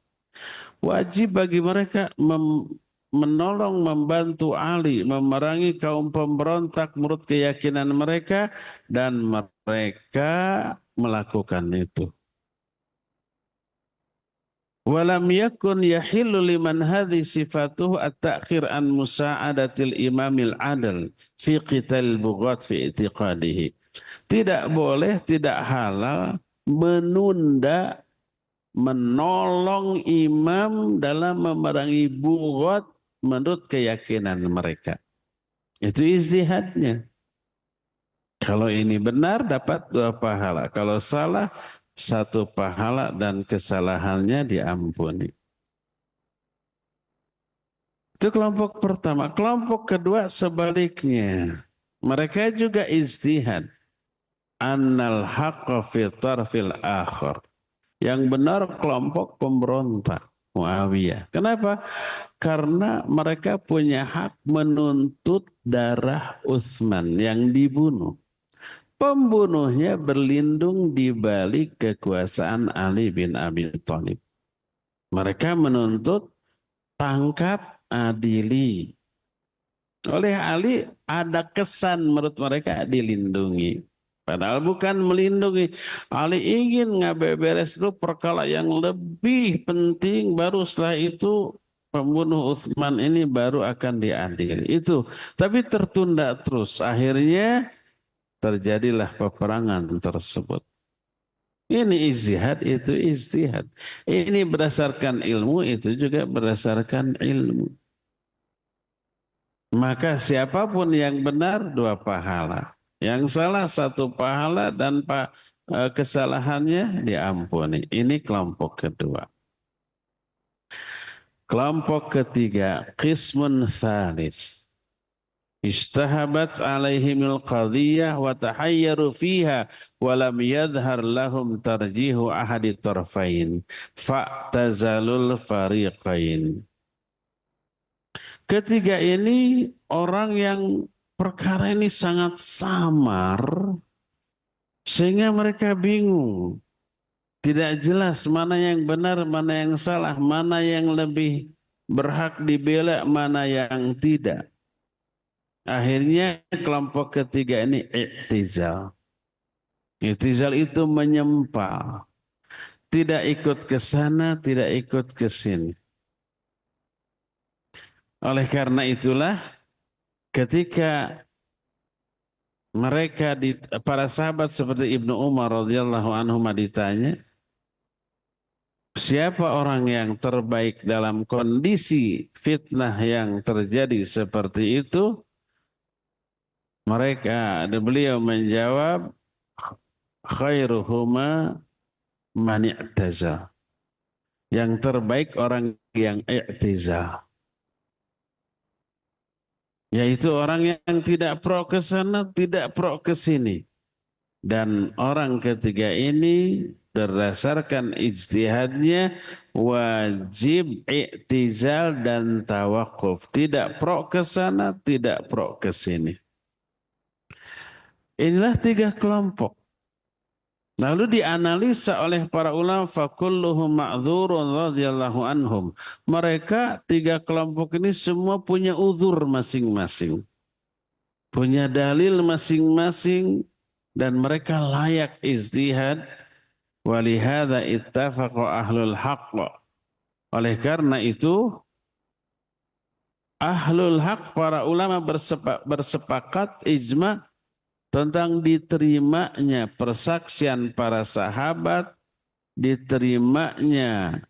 Wajib bagi mereka menolong, membantu Ali, memerangi kaum pemberontak menurut keyakinan mereka, dan mereka melakukan itu. Walam yakun yahillu liman hadhi sifatuhu at-ta'khir an musa'adatil imamil adl fi qital bughat fi i'tiqadihi. Tidak boleh, tidak halal menunda menolong imam dalam memerangi bughat menurut keyakinan mereka. Itu ijtihadnya. Kalau ini benar dapat 2 pahala. Kalau salah 1 pahala dan kesalahannya diampuni. Itu kelompok pertama. Kelompok kedua sebaliknya. Mereka juga ijtihad. Annal haqqa fi tarfil akhir. Yang benar kelompok pemberontak Muawiyah. Kenapa? Karena mereka punya hak menuntut darah Utsman yang dibunuh. Pembunuhnya berlindung di balik kekuasaan Ali bin Abi Thalib. Mereka menuntut tangkap, adili. Oleh Ali ada kesan menurut mereka dilindungi. Padahal bukan melindungi. Ali ingin ngabeberes dulu perkara yang lebih penting, baru setelah itu pembunuh Utsman ini baru akan diadili. Itu. Tapi tertunda terus. Akhirnya terjadilah peperangan tersebut. Ini ijtihad, itu ijtihad. Ini berdasarkan ilmu, itu juga berdasarkan ilmu. Maka siapapun yang benar 2 pahala. Yang salah 1 pahala dan kesalahannya diampuni. Ini kelompok kedua. Kelompok ketiga, qismun tsalis. Istahabat alaihimul qadiyah wa tahayyaru fiha wa lam yadhhar lahum tarjihu ahadi tarfain fa'tazalul fariqain. Ketiga ini orang yang perkara ini sangat samar sehingga mereka bingung. Tidak jelas mana yang benar, mana yang salah, mana yang lebih berhak dibela, mana yang tidak. Akhirnya kelompok ketiga ini i'tizal. I'tizal itu menyempal. Tidak ikut ke sana, tidak ikut ke sini. Oleh karena itulah ketika mereka para sahabat seperti Ibnu Umar radhiyallahu anhu ditanya, siapa orang yang terbaik dalam kondisi fitnah yang terjadi seperti itu? Beliau menjawab, khairuhuma man i'tazal. Yang terbaik orang yang i'tizal. Yaitu orang yang tidak pro ke sana, tidak pro ke sini. Dan orang ketiga ini berdasarkan ijtihadnya wajib i'tizal dan tawakuf. Tidak pro ke sana, tidak pro ke sini. Inilah 3 kelompok. Lalu dianalisa oleh para ulama, fakulluhum ma'dzurun radhiyallahu anhum. Mereka 3 kelompok ini semua punya uzur masing-masing. Punya dalil masing-masing dan mereka layak ijtihad. Walihada ittafaqa ahlul haqq. Oleh karena itu ahlul haq, para ulama bersepakat ijma' tentang diterimanya persaksian para sahabat, diterimanya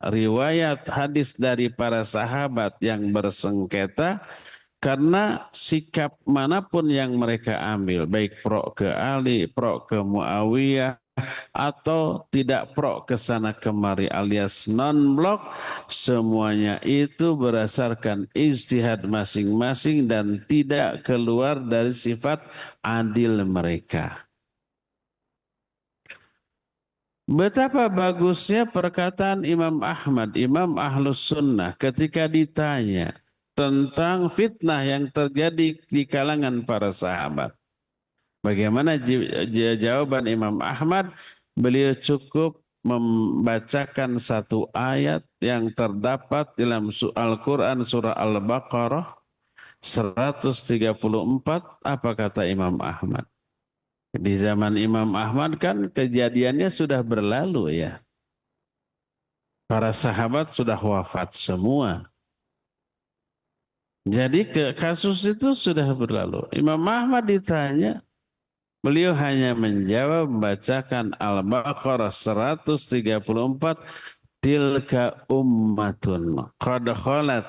riwayat hadis dari para sahabat yang bersengketa karena sikap manapun yang mereka ambil, baik pro ke Ali, pro ke Muawiyah, atau tidak pro ke sana kemari alias non-blok, semuanya itu berdasarkan ijtihad masing-masing dan tidak keluar dari sifat adil mereka. Betapa bagusnya perkataan Imam Ahmad, Imam Ahlus Sunnah ketika ditanya tentang fitnah yang terjadi di kalangan para sahabat. Bagaimana jawaban Imam Ahmad? Beliau cukup membacakan satu ayat yang terdapat dalam Al-Quran surah Al-Baqarah 134. Apa kata Imam Ahmad? Di zaman Imam Ahmad kan kejadiannya sudah berlalu ya. Para sahabat sudah wafat semua. Jadi kasus itu sudah berlalu. Imam Ahmad ditanya, beliau hanya menjawab membacakan Al-Baqarah 134, tilka ummatun qad khalat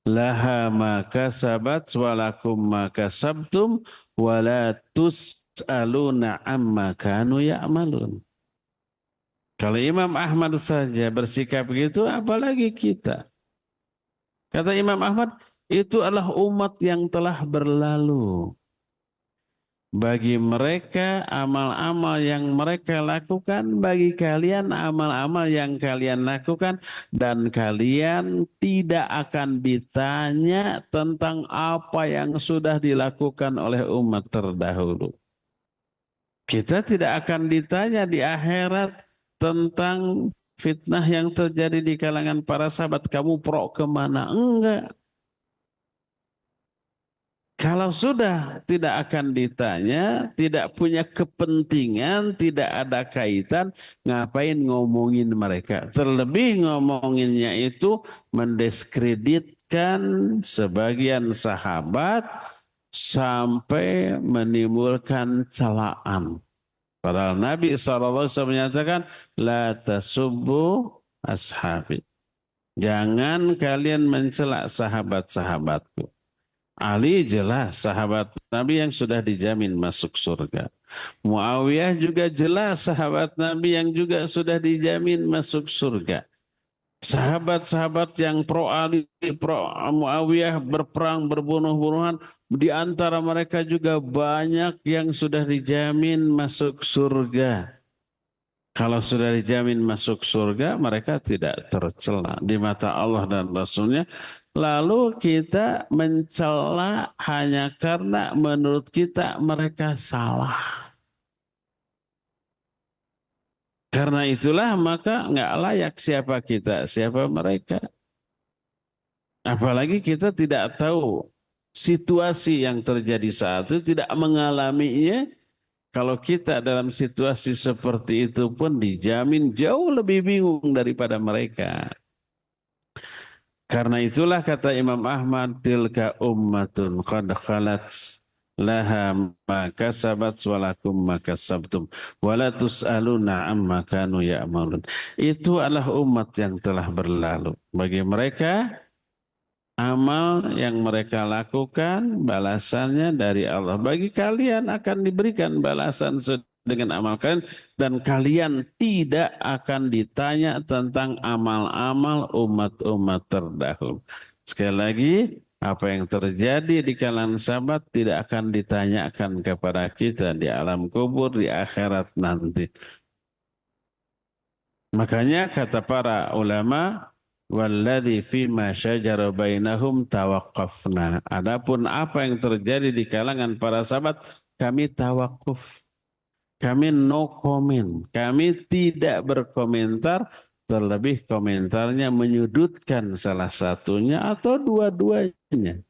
laha ma kasabat walakum ma kasabtum wala tus'aluna amma kanu ya'malun. Kalau Imam Ahmad saja bersikap begitu, apalagi kita. Kata Imam Ahmad, itu adalah umat yang telah berlalu. Bagi mereka amal-amal yang mereka lakukan, bagi kalian amal-amal yang kalian lakukan, dan kalian tidak akan ditanya tentang apa yang sudah dilakukan oleh umat terdahulu. Kita tidak akan ditanya di akhirat tentang fitnah yang terjadi di kalangan para sahabat. Kamu pro kemana? Enggak. Kalau sudah tidak akan ditanya, tidak punya kepentingan, tidak ada kaitan, ngapain ngomongin mereka? Terlebih ngomonginnya itu mendiskreditkan sebagian sahabat sampai menimbulkan celaan. Padahal Nabi SAW menyatakan, la tasubbu ashabi. Jangan kalian mencela sahabat-sahabatku. Ali jelas sahabat Nabi yang sudah dijamin masuk surga. Muawiyah juga jelas sahabat Nabi yang juga sudah dijamin masuk surga. Sahabat-sahabat yang pro Ali, pro Muawiyah berperang, berbunuh-bunuhan. Di antara mereka juga banyak yang sudah dijamin masuk surga. Kalau sudah dijamin masuk surga, mereka tidak tercela di mata Allah dan Rasulnya. Lalu kita mencela hanya karena menurut kita mereka salah. Karena itulah maka nggak layak siapa kita, siapa mereka. Apalagi kita tidak tahu situasi yang terjadi saat itu, tidak mengalaminya. Kalau kita dalam situasi seperti itu pun dijamin jauh lebih bingung daripada mereka. Karena itulah kata Imam Ahmad, tilka ummatun qad khalat laha ma kasabat walakum ma kasabtum wala tus'aluna amma kanu ya'malun. Itu adalah umat yang telah berlalu. Bagi mereka amal yang mereka lakukan balasannya dari Allah. Bagi kalian akan diberikan balasan dengan amal kalian dan kalian tidak akan ditanya tentang amal-amal umat-umat terdahulu. Sekali lagi, apa yang terjadi di kalangan sahabat tidak akan ditanyakan kepada kita di alam kubur, di akhirat nanti. Makanya kata para ulama, walladzi fima syajara bainahum tawaqqafna. Adapun apa yang terjadi di kalangan para sahabat, kami tawakuf. Kami no comment, kami tidak berkomentar, terlebih komentarnya menyudutkan salah satunya atau dua-duanya.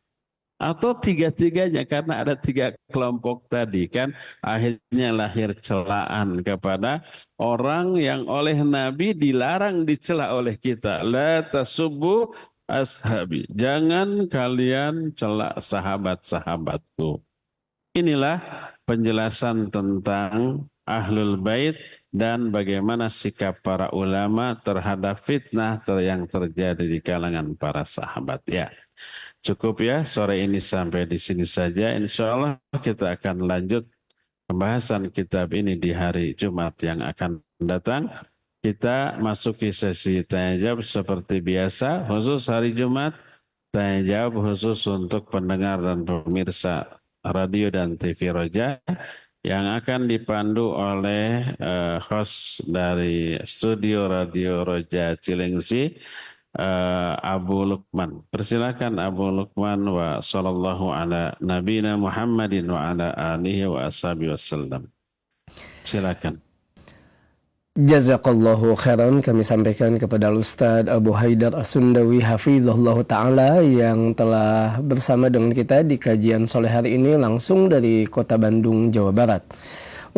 Atau tiga-tiganya, karena ada tiga kelompok tadi kan, akhirnya lahir celaan kepada orang yang oleh Nabi dilarang dicela oleh kita. La tasubbu ashabi, jangan kalian cela sahabat-sahabatku. Inilah penjelasan tentang Ahlul Bait dan bagaimana sikap para ulama terhadap fitnah yang terjadi di kalangan para sahabat. Ya, cukup ya sore ini sampai di sini saja. Insya Allah kita akan lanjut pembahasan kitab ini di hari Jumat yang akan datang. Kita masuki sesi tanya jawab seperti biasa, khusus hari Jumat, tanya jawab khusus untuk pendengar dan pemirsa radio dan TV Roja yang akan dipandu oleh host dari studio Radio Roja Cilengsi, Abu Lukman. Persilakan Abu Lukman wa sallallahu ala nabina Muhammadin wa ala alihi wa ashabihi wasallam. Silakan. Jazakallahu khairan, kami sampaikan kepada Ustadz Abu Haidar As-Sundawi hafizahullah ta'ala yang telah bersama dengan kita di kajian sore hari ini langsung dari kota Bandung, Jawa Barat.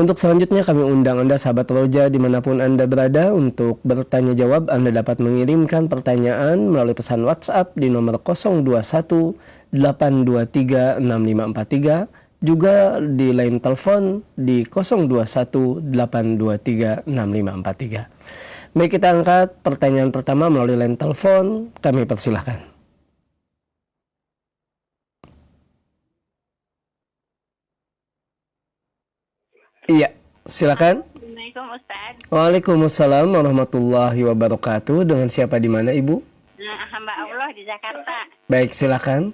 Untuk selanjutnya kami undang Anda sahabat Roja dimanapun Anda berada untuk bertanya jawab. Anda dapat mengirimkan pertanyaan melalui pesan WhatsApp di nomor 021 823 6543, juga di line telepon di 021 823 6543. Baik, kita angkat pertanyaan pertama melalui line telepon. Kami persilahkan. Iya, silakan. Assalamualaikum Ustaz. Waalaikumsalam warahmatullahi wabarakatuh. Dengan siapa di mana Ibu? Hamba Allah di Jakarta. Baik, silakan.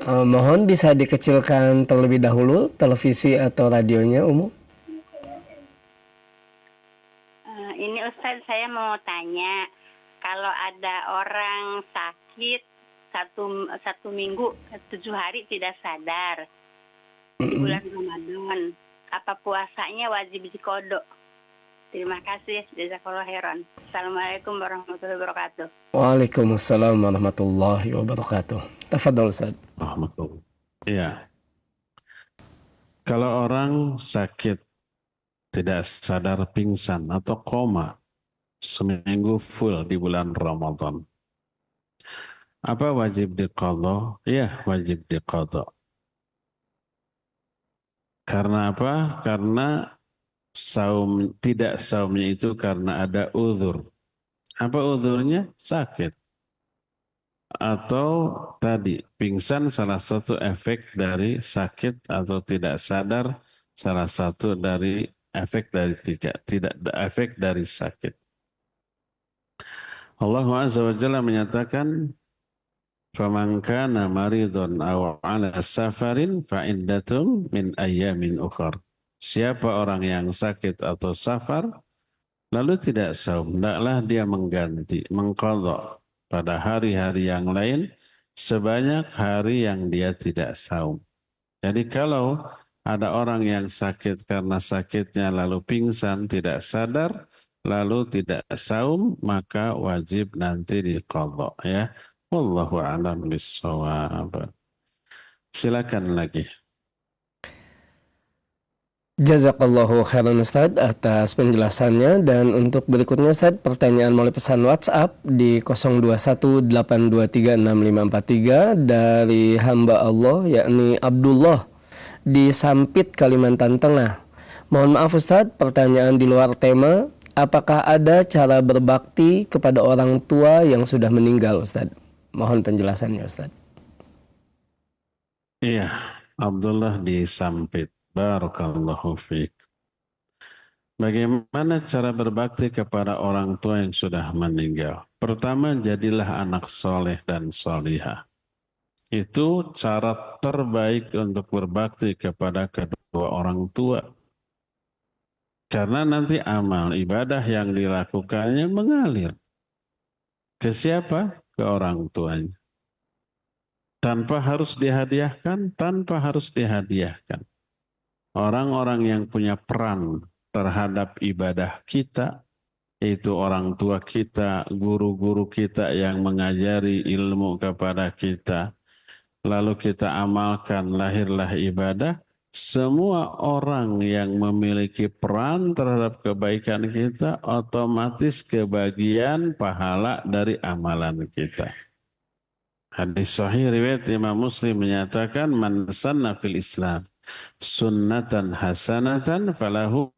Mohon bisa dikecilkan terlebih dahulu televisi atau radionya, Umu. Ini Ustaz, saya mau tanya, kalau ada orang sakit satu minggu 7 hari tidak sadar di bulan Ramadan, apa puasanya wajib diqodho? Terima kasih, jazakallahu khairan. Assalamualaikum warahmatullahi wabarakatuh. Waalaikumsalam warahmatullahi wabarakatuh. Tafadhol Ustaz. Iya. Kalau orang sakit tidak sadar, pingsan atau koma seminggu full di bulan Ramadan, apa wajib diqodho? Iya, wajib diqodho. Karena apa? Karena tidak saumnya itu karena ada uzur. Apa uzurnya? Sakit. Atau tadi pingsan, salah satu efek dari sakit, atau tidak sadar salah satu dari efek dari tidak efek dari sakit. Allah Azza wa Jalla menyatakan, "Faman kana maridun aw 'ala safarin fa iddatun min ayyamin ukhra." Siapa orang yang sakit atau safar lalu tidak saum, hendaklah dia mengganti, mengqadha pada hari-hari yang lain sebanyak hari yang dia tidak saum. Jadi kalau ada orang yang sakit karena sakitnya lalu pingsan, tidak sadar, lalu tidak saum, maka wajib nanti diqadha ya. Wallahu a'lam bissawab. Silakan lagi. Jazakallahu khairan Ustaz atas penjelasannya. Dan untuk berikutnya Ustaz, pertanyaan melalui pesan WhatsApp di 0218236543 dari hamba Allah yakni Abdullah di Sampit, Kalimantan Tengah. Mohon maaf Ustaz, pertanyaan di luar tema. Apakah ada cara berbakti kepada orang tua yang sudah meninggal Ustaz? Mohon penjelasannya Ustaz. Iya, Abdullah di Sampit. Barakallahu fiik. Bagaimana cara berbakti kepada orang tua yang sudah meninggal? Pertama, jadilah anak soleh dan solihah. Itu cara terbaik untuk berbakti kepada kedua orang tua. Karena nanti amal ibadah yang dilakukannya mengalir. Ke siapa? Ke orang tuanya. Tanpa harus dihadiahkan, tanpa harus dihadiahkan. Orang-orang yang punya peran terhadap ibadah kita, yaitu orang tua kita, guru-guru kita yang mengajari ilmu kepada kita, lalu kita amalkan, lahirlah ibadah. Semua orang yang memiliki peran terhadap kebaikan kita otomatis kebagian pahala dari amalan kita. Hadis sahih riwayat Imam Muslim menyatakan man sanna fil Islam sunnatan hasanatan falahu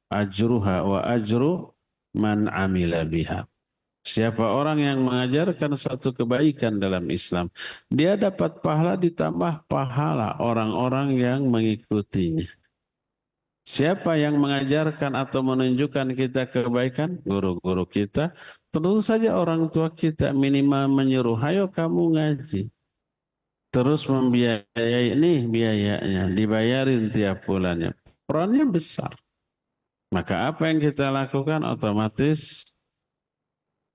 ajruha wa ajru man amila biha. Siapa orang yang mengajarkan satu kebaikan dalam Islam, dia dapat pahala ditambah pahala orang-orang yang mengikutinya. Siapa yang mengajarkan atau menunjukkan kita kebaikan? Guru-guru kita. Tentu saja orang tua kita minimal menyuruh, ayo kamu ngaji. Terus membiayai, nih biayanya, dibayarin tiap bulannya. Perannya besar. Maka apa yang kita lakukan otomatis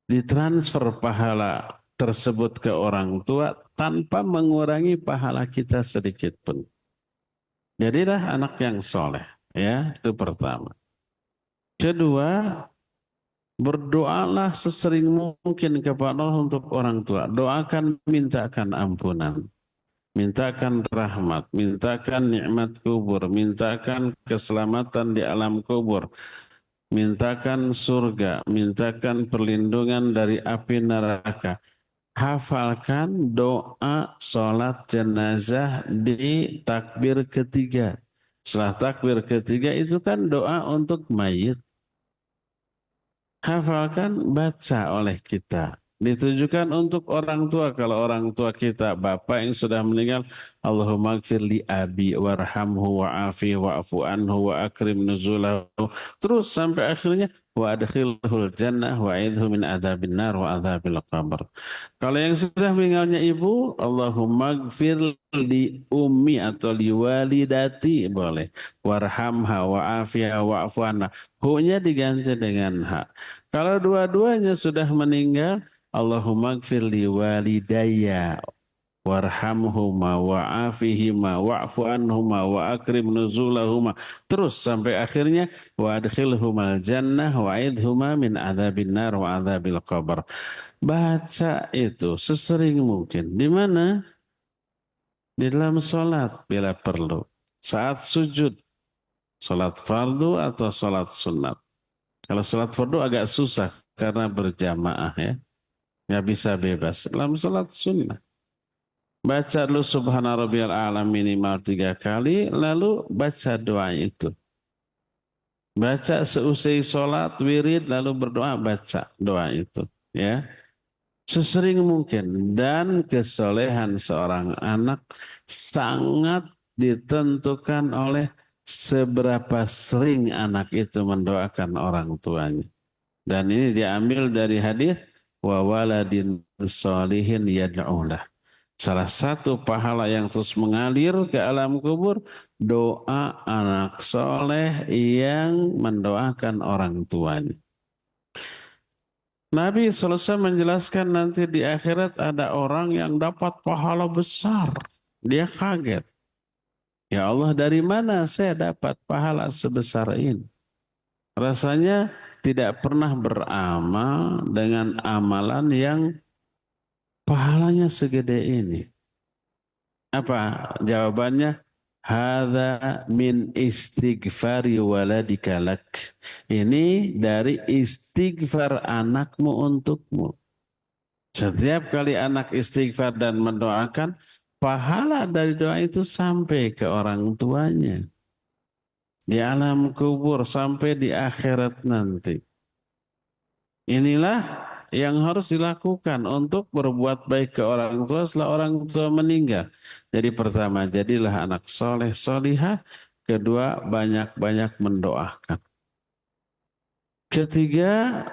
ditransfer pahala tersebut ke orang tua tanpa mengurangi pahala kita sedikit pun. Jadilah anak yang soleh. Ya, itu pertama. Kedua, berdoalah sesering mungkin kepada Allah untuk orang tua. Doakan, mintakan ampunan. Mintakan rahmat, mintakan nikmat kubur, mintakan keselamatan di alam kubur, mintakan surga, mintakan perlindungan dari api neraka. Hafalkan doa sholat jenazah di takbir ketiga. Setelah takbir ketiga itu kan doa untuk mayit. Hafalkan, baca oleh kita. Ditujukan untuk orang tua. Kalau orang tua kita, bapak yang sudah meninggal, Allahumma gfir li abi warhamhu wa'afi wa'afu anhu wa akrim nuzulahu. Terus sampai akhirnya, wa adkhilhul jannah wa'idhu min adabin nar wa adabil qabr. Kalau yang sudah meninggalnya ibu, Allahumma gfir li ummi atau li walidati boleh. Warhamha wa'afiha wa'afu anha. Hu-nya diganti dengan ha. Kalau dua-duanya sudah meninggal, Allahumma gfir li walidayya warhamhuma wa'afihima wa'fu anhuma wa akrim nuzulahuma. Terus sampai akhirnya wa adkhilhumal jannah wa'idhuma min adzabin nar wa adzabil qabr. Baca itu sesering mungkin. Di mana? Di dalam sholat bila perlu. Saat sujud. Sholat fardu atau sholat sunat. Kalau sholat fardu agak susah karena berjamaah ya. Nggak bisa bebas. Dalam sholat sunnah. Baca dulu subhana rabbiyal a'la minimal 3 kali. Lalu baca doa itu. Baca seusai sholat, wirid, lalu berdoa, baca doa itu. Ya. Sesering mungkin. Dan kesolehan seorang anak sangat ditentukan oleh seberapa sering anak itu mendoakan orang tuanya. Dan ini diambil dari hadis wa waladin sholihin yad'ulah. Salah satu pahala yang terus mengalir ke alam kubur, doa anak soleh yang mendoakan orang tuanya. Nabi SAW menjelaskan nanti di akhirat ada orang yang dapat pahala besar. Dia kaget. Ya Allah, dari mana saya dapat pahala sebesar ini? Rasanya tidak pernah beramal dengan amalan yang pahalanya segede ini. Apa jawabannya? Hadza min istighfari waladika lak. Ini dari istighfar anakmu untukmu. Setiap kali anak istighfar dan mendoakan, pahala dari doa itu sampai ke orang tuanya. Di alam kubur sampai di akhirat nanti. Inilah yang harus dilakukan untuk berbuat baik ke orang tua setelah orang tua meninggal. Jadi pertama, jadilah anak soleh solihah. Kedua, banyak-banyak mendoakan. Ketiga,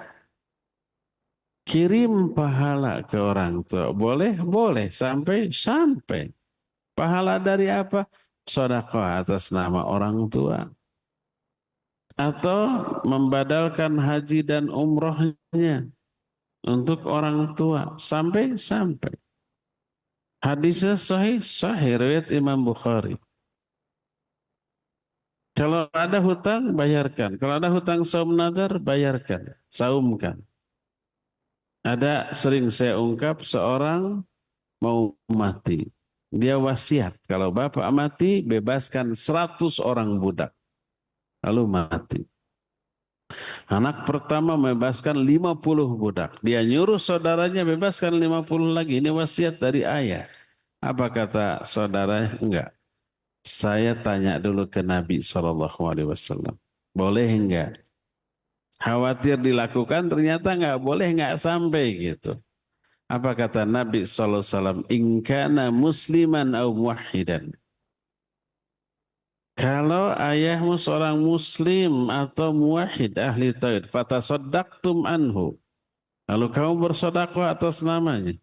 kirim pahala ke orang tua. Boleh? Boleh. Sampai. Pahala dari apa? Sedekah atas nama orang tua. Atau membadalkan haji dan umrohnya untuk orang tua. Sampai. Hadisnya sahih riwayat Imam Bukhari. Kalau ada hutang, bayarkan. Kalau ada hutang saum nazar, bayarkan. Saumkan. Ada sering saya ungkap seorang mau mati. Dia wasiat. Kalau bapak mati, bebaskan 100 orang budak. Lalu mati. Anak pertama membebaskan 50 budak. Dia nyuruh saudaranya bebaskan 50 lagi. Ini wasiat dari ayah. Apa kata saudara? Enggak. Saya tanya dulu ke Nabi SAW. Boleh enggak? Khawatir dilakukan, ternyata enggak boleh, enggak sampai gitu. Apa kata Nabi SAW? In kana musliman au muwahhidan. Kalau ayahmu seorang muslim atau muwahhid ahli tauhid, fatasaddaqtum anhu. Lalu kamu bersedekah atas namanya.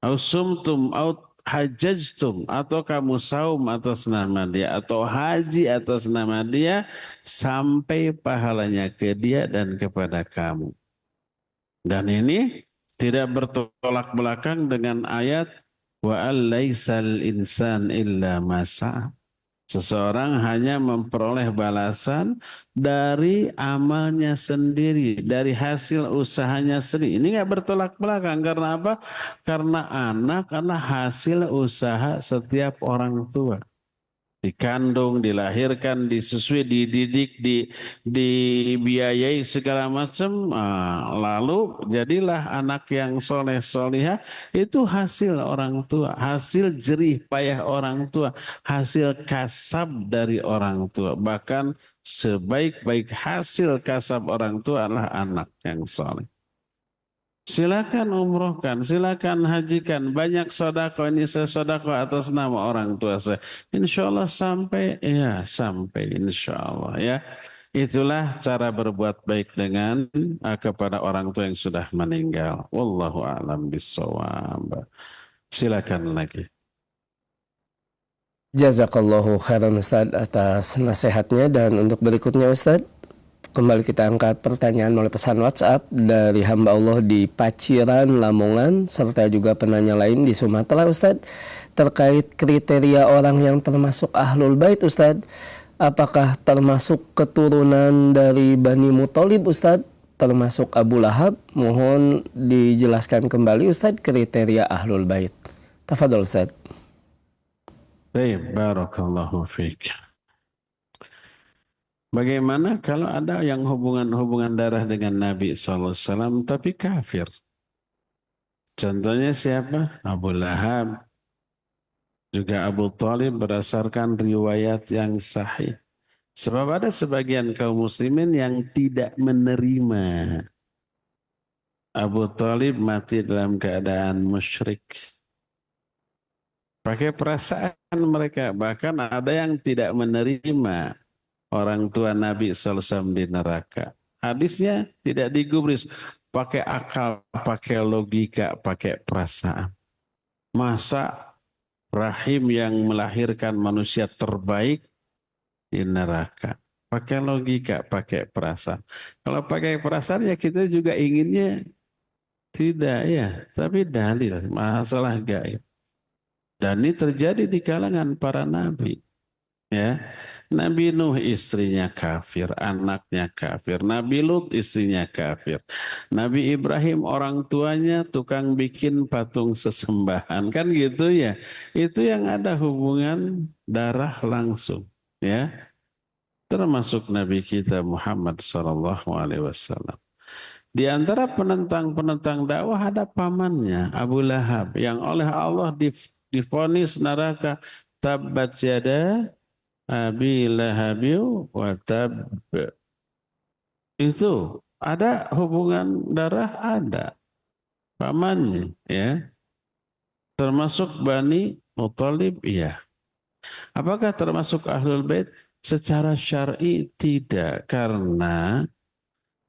Au sumtum au hajjajtum, atau kamu saum atas nama dia atau haji atas nama dia, sampai pahalanya ke dia dan kepada kamu. Dan ini tidak bertolak belakang dengan ayat wa alaisal insan illa ma sa'a. Seseorang hanya memperoleh balasan dari amalnya sendiri, dari hasil usahanya sendiri. Ini nggak bertolak belakang. Karena apa? Karena anak adalah hasil usaha setiap orang tua. Dikandung, dilahirkan, disusui, dididik, dibiayai segala macam. Lalu jadilah anak yang soleh solihah, itu hasil orang tua, hasil jerih payah orang tua, hasil kasab dari orang tua. Bahkan sebaik-baik hasil kasab orang tua adalah anak yang soleh. Silakan umrohkan, silakan hajikan. Banyak sodako, ini saya sodako atas nama orang tua saya. Insya Allah sampai, ya sampai insya Allah ya. Itulah cara berbuat baik dengan kepada orang tua yang sudah meninggal. Wallahu a'lam bishawab. Silakan lagi. Jazakallahu khairan Ustadz atas nasihatnya. Dan untuk berikutnya Ustadz, kembali kita angkat pertanyaan melalui pesan WhatsApp dari hamba Allah di Paciran, Lamongan, serta juga penanya lain di Sumatera Ustadz, terkait kriteria orang yang termasuk Ahlul Bait Ustadz. Apakah termasuk keturunan dari Bani Muthalib Ustadz, termasuk Abu Lahab? Mohon dijelaskan kembali Ustadz kriteria Ahlul Bait. Tafadhol Ustadz. Baik, barakallahu fiik. Bagaimana kalau ada yang hubungan darah dengan Nabi SAW tapi kafir? Contohnya siapa? Abu Lahab, juga Abu Thalib berdasarkan riwayat yang sahih. Sebab ada sebagian kaum muslimin yang tidak menerima Abu Thalib mati dalam keadaan musyrik. Pakai perasaan mereka. Bahkan ada yang tidak menerima orang tua Nabi SAW di neraka. Hadisnya tidak digubris. Pakai akal, pakai logika, pakai perasaan. Masa rahim yang melahirkan manusia terbaik di neraka? Pakai logika, pakai perasaan. Kalau pakai perasaan ya kita juga inginnya tidak ya. Tapi dalil, masalah gaib. Dan ini terjadi di kalangan para nabi. Ya, Nabi Nuh istrinya kafir, anaknya kafir. Nabi Lut istrinya kafir. Nabi Ibrahim orang tuanya tukang bikin patung sesembahan, kan gitu ya. Itu yang ada hubungan darah langsung, ya. Termasuk Nabi kita Muhammad SAW. Di antara penentang-penentang dakwah ada pamannya Abu Lahab yang oleh Allah divonis neraka. Tabbat yada Abi Lahabiu wa tab. Itu ada hubungan darah, ada pamannya ya. Termasuk Bani Muthalib ya. Apakah termasuk Ahlul Bait? Secara syar'i tidak, karena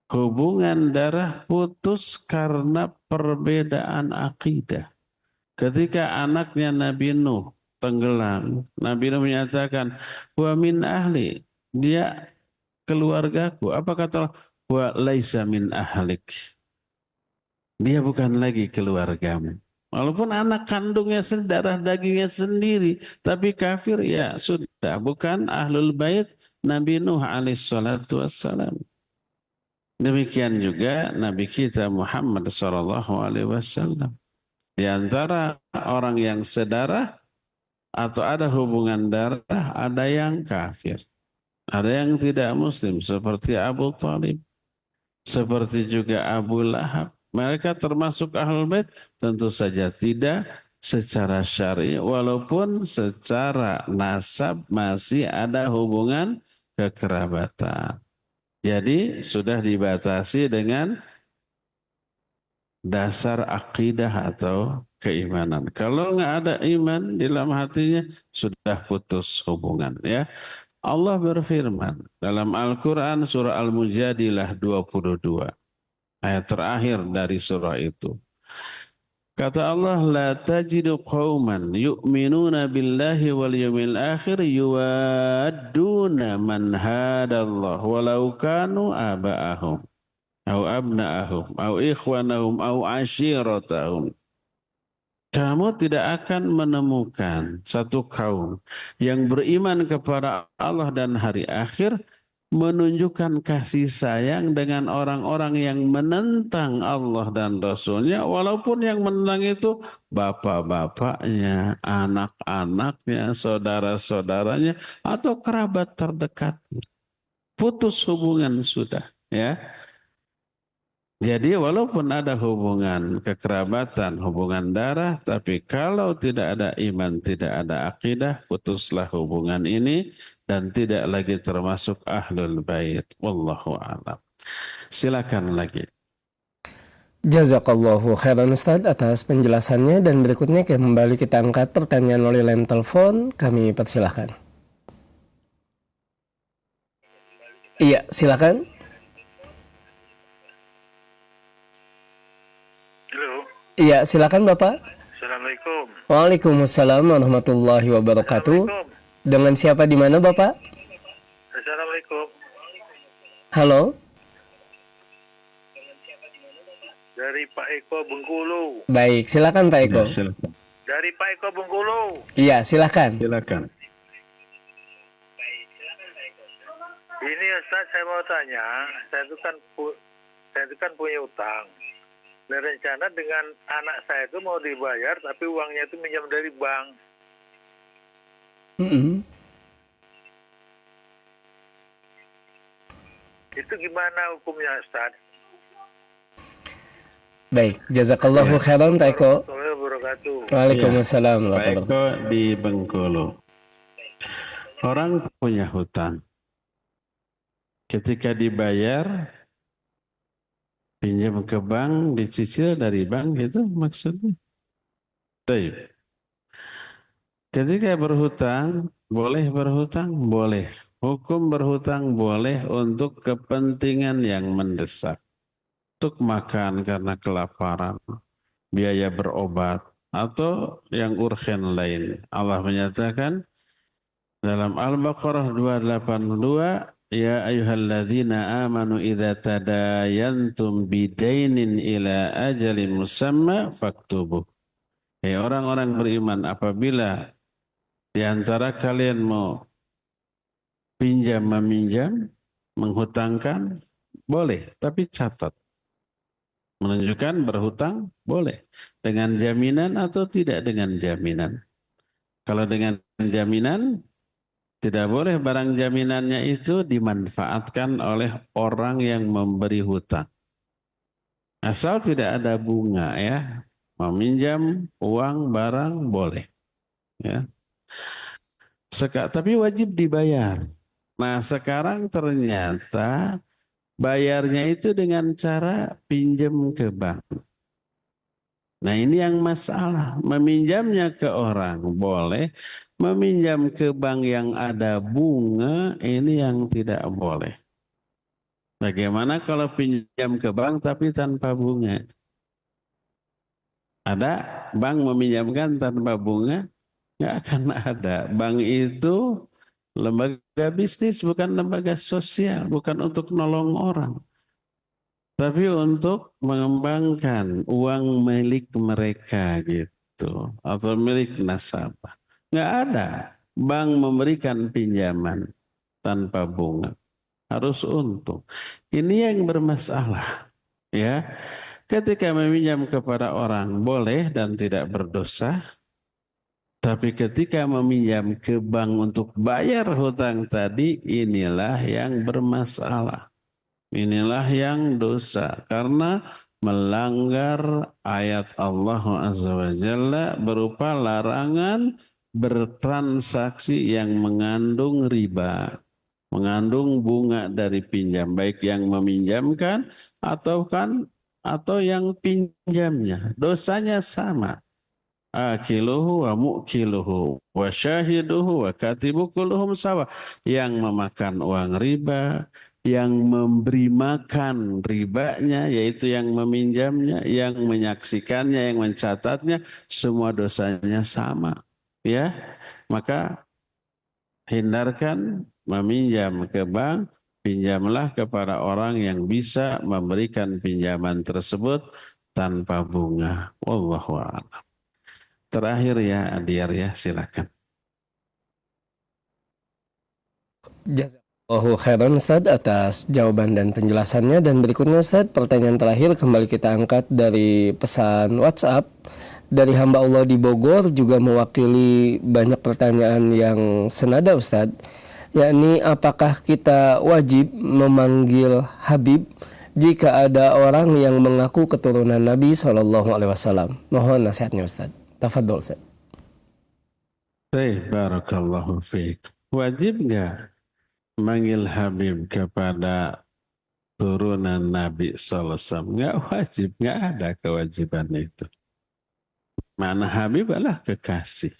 hubungan darah putus karena perbedaan akidah. Ketika anaknya Nabi Nuh tenggelam, Nabi Nuh menyatakan, wa min ahli, dia keluargaku. Apa kata wa laisa min ahlik, dia bukan lagi keluargamu. Walaupun anak kandungnya darah dagingnya sendiri, tapi kafir, ya sudah, bukan Ahlul Bait Nabi Nuh alaihissalatu wassalam. Demikian juga Nabi kita Muhammad SAW. Di antara orang yang sedarah atau ada hubungan darah, ada yang kafir. Ada yang tidak muslim seperti Abu Thalib, seperti juga Abu Lahab. Mereka termasuk Ahlul Bait? Tentu saja tidak secara syar'i, walaupun secara nasab masih ada hubungan kekerabatan. Jadi sudah dibatasi dengan dasar akidah atau keimanan. Kalau nggak ada iman di dalam hatinya, sudah putus hubungan. Ya, Allah berfirman dalam Al-Quran surah Al-Mujadilah 22. Ayat terakhir dari surah itu. Kata Allah, la tajidu qauman yu'minuna billahi wal yawmil akhir yuwadduna man hadallah walau kanu aba'ahum au abna'ahum au ikhwanahum au ashiratahum. Kamu tidak akan menemukan satu kaum yang beriman kepada Allah dan hari akhir menunjukkan kasih sayang dengan orang-orang yang menentang Allah dan Rasulnya, walaupun yang menentang itu bapak-bapaknya, anak-anaknya, saudara-saudaranya, atau kerabat terdekatnya. Putus hubungan sudah, ya. Jadi walaupun ada hubungan kekerabatan, hubungan darah, tapi kalau tidak ada iman, tidak ada akidah, putuslah hubungan ini dan tidak lagi termasuk ahlul bait. Wallahu a'lam. Silakan lagi. Jazakallahu khairan Ustaz atas penjelasannya, dan berikutnya kembali kita angkat pertanyaan oleh line telepon. Kami persilahkan. Iya, silakan. Halo. Iya, silakan Bapak. Assalamualaikum. Waalaikumsalam warahmatullahi wabarakatuh. Assalamualaikum. Dengan siapa di mana Bapak? Assalamualaikum. Halo. Dari Pak Eko Bengkulu. Baik, silakan Pak Eko. Ya, silakan. Dari Pak Eko Bengkulu. Iya, silakan. Silakan. Ini Ustaz, saya mau tanya, saya itu kan punya utang. Dan rencana dengan anak saya itu mau dibayar, tapi uangnya itu minjam dari bank. Itu gimana hukumnya Ustaz? Baik, jazakallahu khairan Pak Eko. Warahmatullahi wabarakatuh. Waalaikumsalam Pak warahmatullahi Eko di Bengkulu. Orang punya hutang. Ketika dibayar, pinjam ke bank, dicicil dari bank, itu maksudnya. Baik. Ketika berhutang, boleh berhutang? Boleh. Hukum berhutang boleh untuk kepentingan yang mendesak. Untuk makan karena kelaparan, biaya berobat, atau yang urgen lain. Allah menyatakan dalam Al-Baqarah 282, ya ayyuhalladzina amanu idza tadayantum bidainin ila ajalin musamma faktubuh. Hei orang-orang beriman, apabila di antara kalian mau pinjam meminjam, menghutangkan, boleh, tapi catat. Menunjukkan berhutang boleh. Dengan jaminan atau tidak dengan jaminan. Kalau dengan jaminan, tidak boleh barang jaminannya itu dimanfaatkan oleh orang yang memberi hutang. Asal tidak ada bunga ya. Meminjam uang barang boleh. Ya. Tapi wajib dibayar. Nah sekarang ternyata bayarnya itu dengan cara pinjam ke bank. Nah ini yang masalah. Meminjamnya ke orang boleh. Meminjam ke bank yang ada bunga, ini yang tidak boleh. Bagaimana kalau pinjam ke bank tapi tanpa bunga? Ada bank meminjamkan tanpa bunga? Nggak akan ada. Bank itu lembaga bisnis, bukan lembaga sosial, bukan untuk nolong orang. Tapi untuk mengembangkan uang milik mereka gitu. Atau milik nasabah. Nggak ada bank memberikan pinjaman tanpa bunga. Harus untung. Ini yang bermasalah. Ya, ketika meminjam kepada orang boleh dan tidak berdosa. Tapi ketika meminjam ke bank untuk bayar hutang tadi, inilah yang bermasalah. Inilah yang dosa karena melanggar ayat Allah Azza wa Jalla berupa larangan bertransaksi yang mengandung riba, mengandung bunga dari pinjam, baik yang meminjamkan atau yang pinjamnya. Dosanya sama. Akiluhu wa mu'kiluhu wa syahiduhu wa katibu kulluhum sawa. Yang memakan uang riba, yang memberi makan ribanya, yaitu yang meminjamnya, yang menyaksikannya, yang mencatatnya, semua dosanya sama. Ya, maka hindarkan meminjam ke bank, pinjamlah kepada orang yang bisa memberikan pinjaman tersebut tanpa bunga. Wallahu a'lam. Terakhir ya, Adiar ya, silakan. Jazakallahu khairan Ustaz atas jawaban dan penjelasannya. Dan berikutnya Ustaz, pertanyaan terakhir kembali kita angkat dari pesan WhatsApp dari hamba Allah di Bogor, juga mewakili banyak pertanyaan yang senada Ustaz, yakni apakah kita wajib memanggil Habib jika ada orang yang mengaku keturunan Nabi SAW? Mohon nasihatnya Ustaz. Tafadhol Ustaz. Baik, barakallahu fiik. Wajib nggak manggil Habib kepada turunan Nabi SAW? Nggak wajib, nggak ada kewajiban itu. Makna Habib adalah kekasih.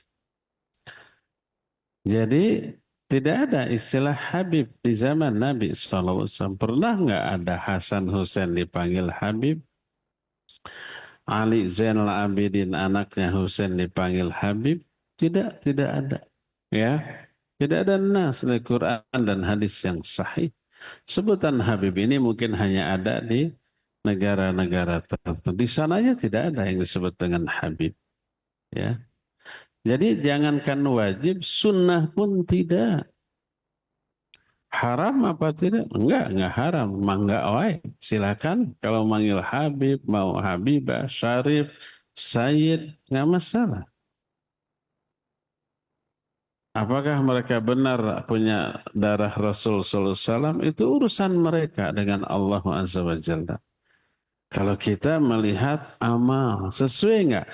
Jadi tidak ada istilah Habib di zaman Nabi SAW. Pernah nggak ada Hasan Hussein dipanggil Habib? Ali Zainal Abidin anaknya Hussein dipanggil Habib? Tidak ada. Ya, tidak ada nas dari Quran dan hadis yang sahih. Sebutan Habib ini mungkin hanya ada di negara-negara tertentu. Di sananya tidak ada yang disebut dengan Habib. Ya, jadi jangankan wajib, sunnah pun tidak. Haram apa tidak? Enggak haram. Enggak wae. Silakan kalau manggil Habib, mau Habibah, Syarif, Sayyid, enggak masalah. Apakah mereka benar punya darah Rasul sallallahu alaihi wasallam? Itu urusan mereka dengan Allah Azza wa Jalla. Kalau kita melihat amal, sesuai enggak?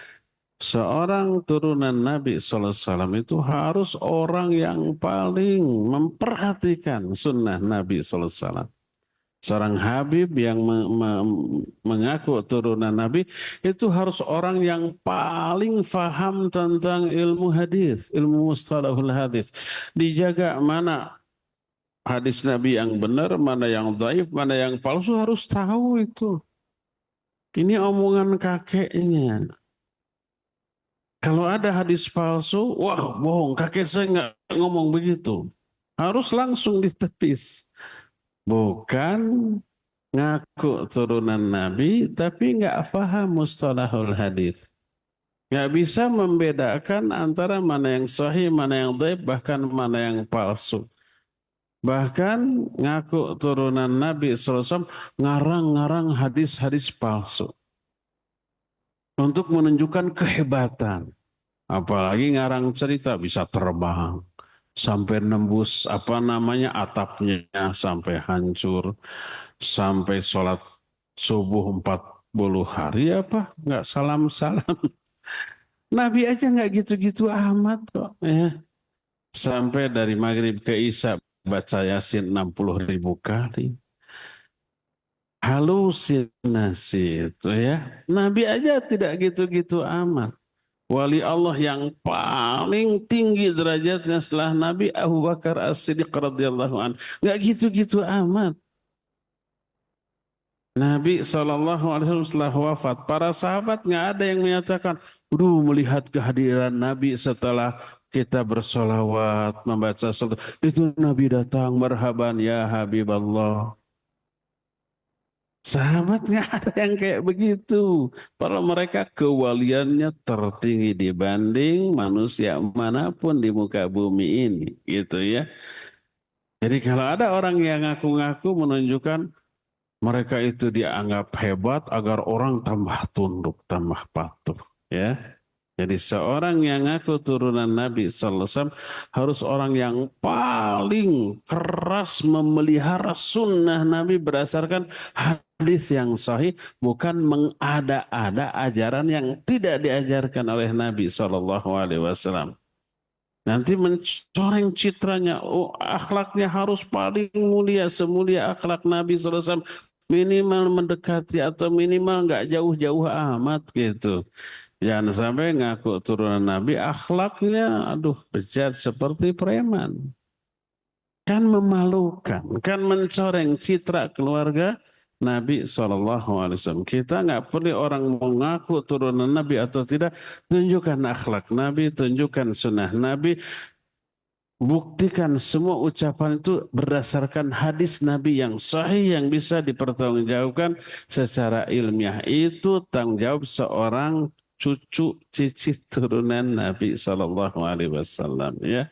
Seorang turunan Nabi SAW itu harus orang yang paling memperhatikan sunnah Nabi SAW. Seorang Habib yang mengaku turunan Nabi itu harus orang yang paling faham tentang ilmu hadis, ilmu mustalahul hadis. Dijaga mana hadis Nabi yang benar, mana yang dhaif, mana yang palsu, harus tahu itu. Ini omongan kakeknya. Kalau ada hadis palsu, wah bohong, kakek saya nggak ngomong begitu. Harus langsung ditepis. Bukan ngaku turunan Nabi, tapi nggak paham mustalahul hadis. Nggak bisa membedakan antara mana yang sahih, mana yang dhaif, bahkan mana yang palsu. Bahkan ngaku turunan Nabi SAW, ngarang-ngarang hadis-hadis palsu. Untuk menunjukkan kehebatan. Apalagi ngarang cerita bisa terbang sampai nembus atapnya sampai hancur, sampai sholat subuh 40 hari nggak salam-salam. Nabi aja nggak gitu-gitu amat kok ya. Sampai dari maghrib ke isya baca Yasin 60.000 kali. Halusinasi itu ya. Nabi aja tidak gitu-gitu amat. Wali Allah yang paling tinggi derajatnya setelah Nabi, Abu Bakar As-Siddiq radhiyallahu anhu. Nggak gitu-gitu amat. Nabi SAW setelah wafat, para sahabat nggak ada yang menyatakan, melihat kehadiran Nabi setelah kita bersolawat, membaca salat, itu Nabi datang, marhaban ya Habiballah. Sahabat nggak ada yang kayak begitu. Kalau mereka kewaliannya tertinggi dibanding manusia manapun di muka bumi ini, gitu ya. Jadi kalau ada orang yang ngaku-ngaku menunjukkan mereka itu dianggap hebat agar orang tambah tunduk, tambah patuh, ya. Jadi seorang yang ngaku turunan Nabi sallallahu alaihi wasallam harus orang yang paling keras memelihara sunnah Nabi berdasarkan hadis yang sahih, bukan mengada-ada ajaran yang tidak diajarkan oleh Nabi sallallahu alaihi wasallam. Nanti mencoreng citranya, oh akhlaknya harus paling mulia, semulia akhlak Nabi sallallahu alaihi wasallam, minimal mendekati atau minimal nggak jauh-jauh amat gitu. Jangan sampai ngaku turunan Nabi, akhlaknya aduh bejat seperti preman. Kan memalukan, kan mencoreng citra keluarga Nabi SAW. Kita nggak perlu orang mengaku turunan Nabi atau tidak, tunjukkan akhlak Nabi, tunjukkan sunnah Nabi, buktikan semua ucapan itu berdasarkan hadis Nabi yang sahih yang bisa dipertanggungjawabkan secara ilmiah. Itu tanggung jawab seorang cucu cicit turunan Nabi Sallallahu Alaihi Wasallam, ya.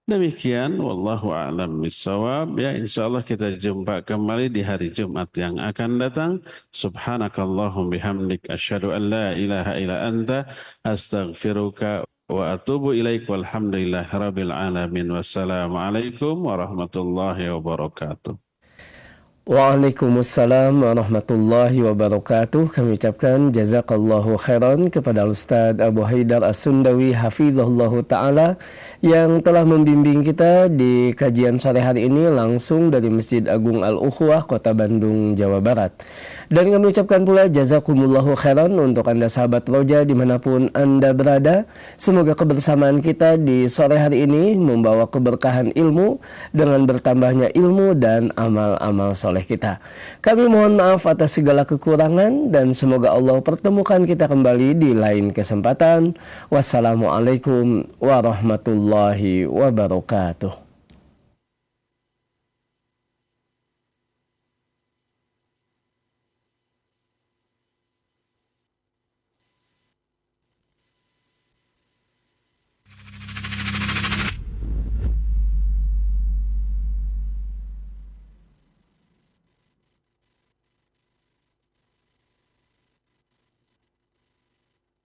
Demikian, wallahu a'lam bishawab. Ya, insyaallah kita jumpa kembali di hari Jumat yang akan datang. Subhanakallahum bihamdik asyhadu an la ilaha illa anta astaghfiruka wa atubu ilaik, walhamdulillahi rabbil alamin. Wassalamualaikum warahmatullahi wabarakatuh. Waalaikumsalam warahmatullahi wabarakatuh. Kami ucapkan jazakallahu khairan kepada Ustaz Abu Haidar As-Sundawi hafizahullahu ta'ala yang telah membimbing kita di kajian sore hari ini langsung dari Masjid Agung Al-Ukhwah, Kota Bandung, Jawa Barat. Dan kami ucapkan pula jazakumullahu khairan untuk Anda sahabat Roja dimanapun Anda berada. Semoga kebersamaan kita di sore hari ini membawa keberkahan ilmu dengan bertambahnya ilmu dan amal-amal soleh kita. Kami mohon maaf atas segala kekurangan dan semoga Allah pertemukan kita kembali di lain kesempatan. Wassalamualaikum warahmatullahi wabarakatuh.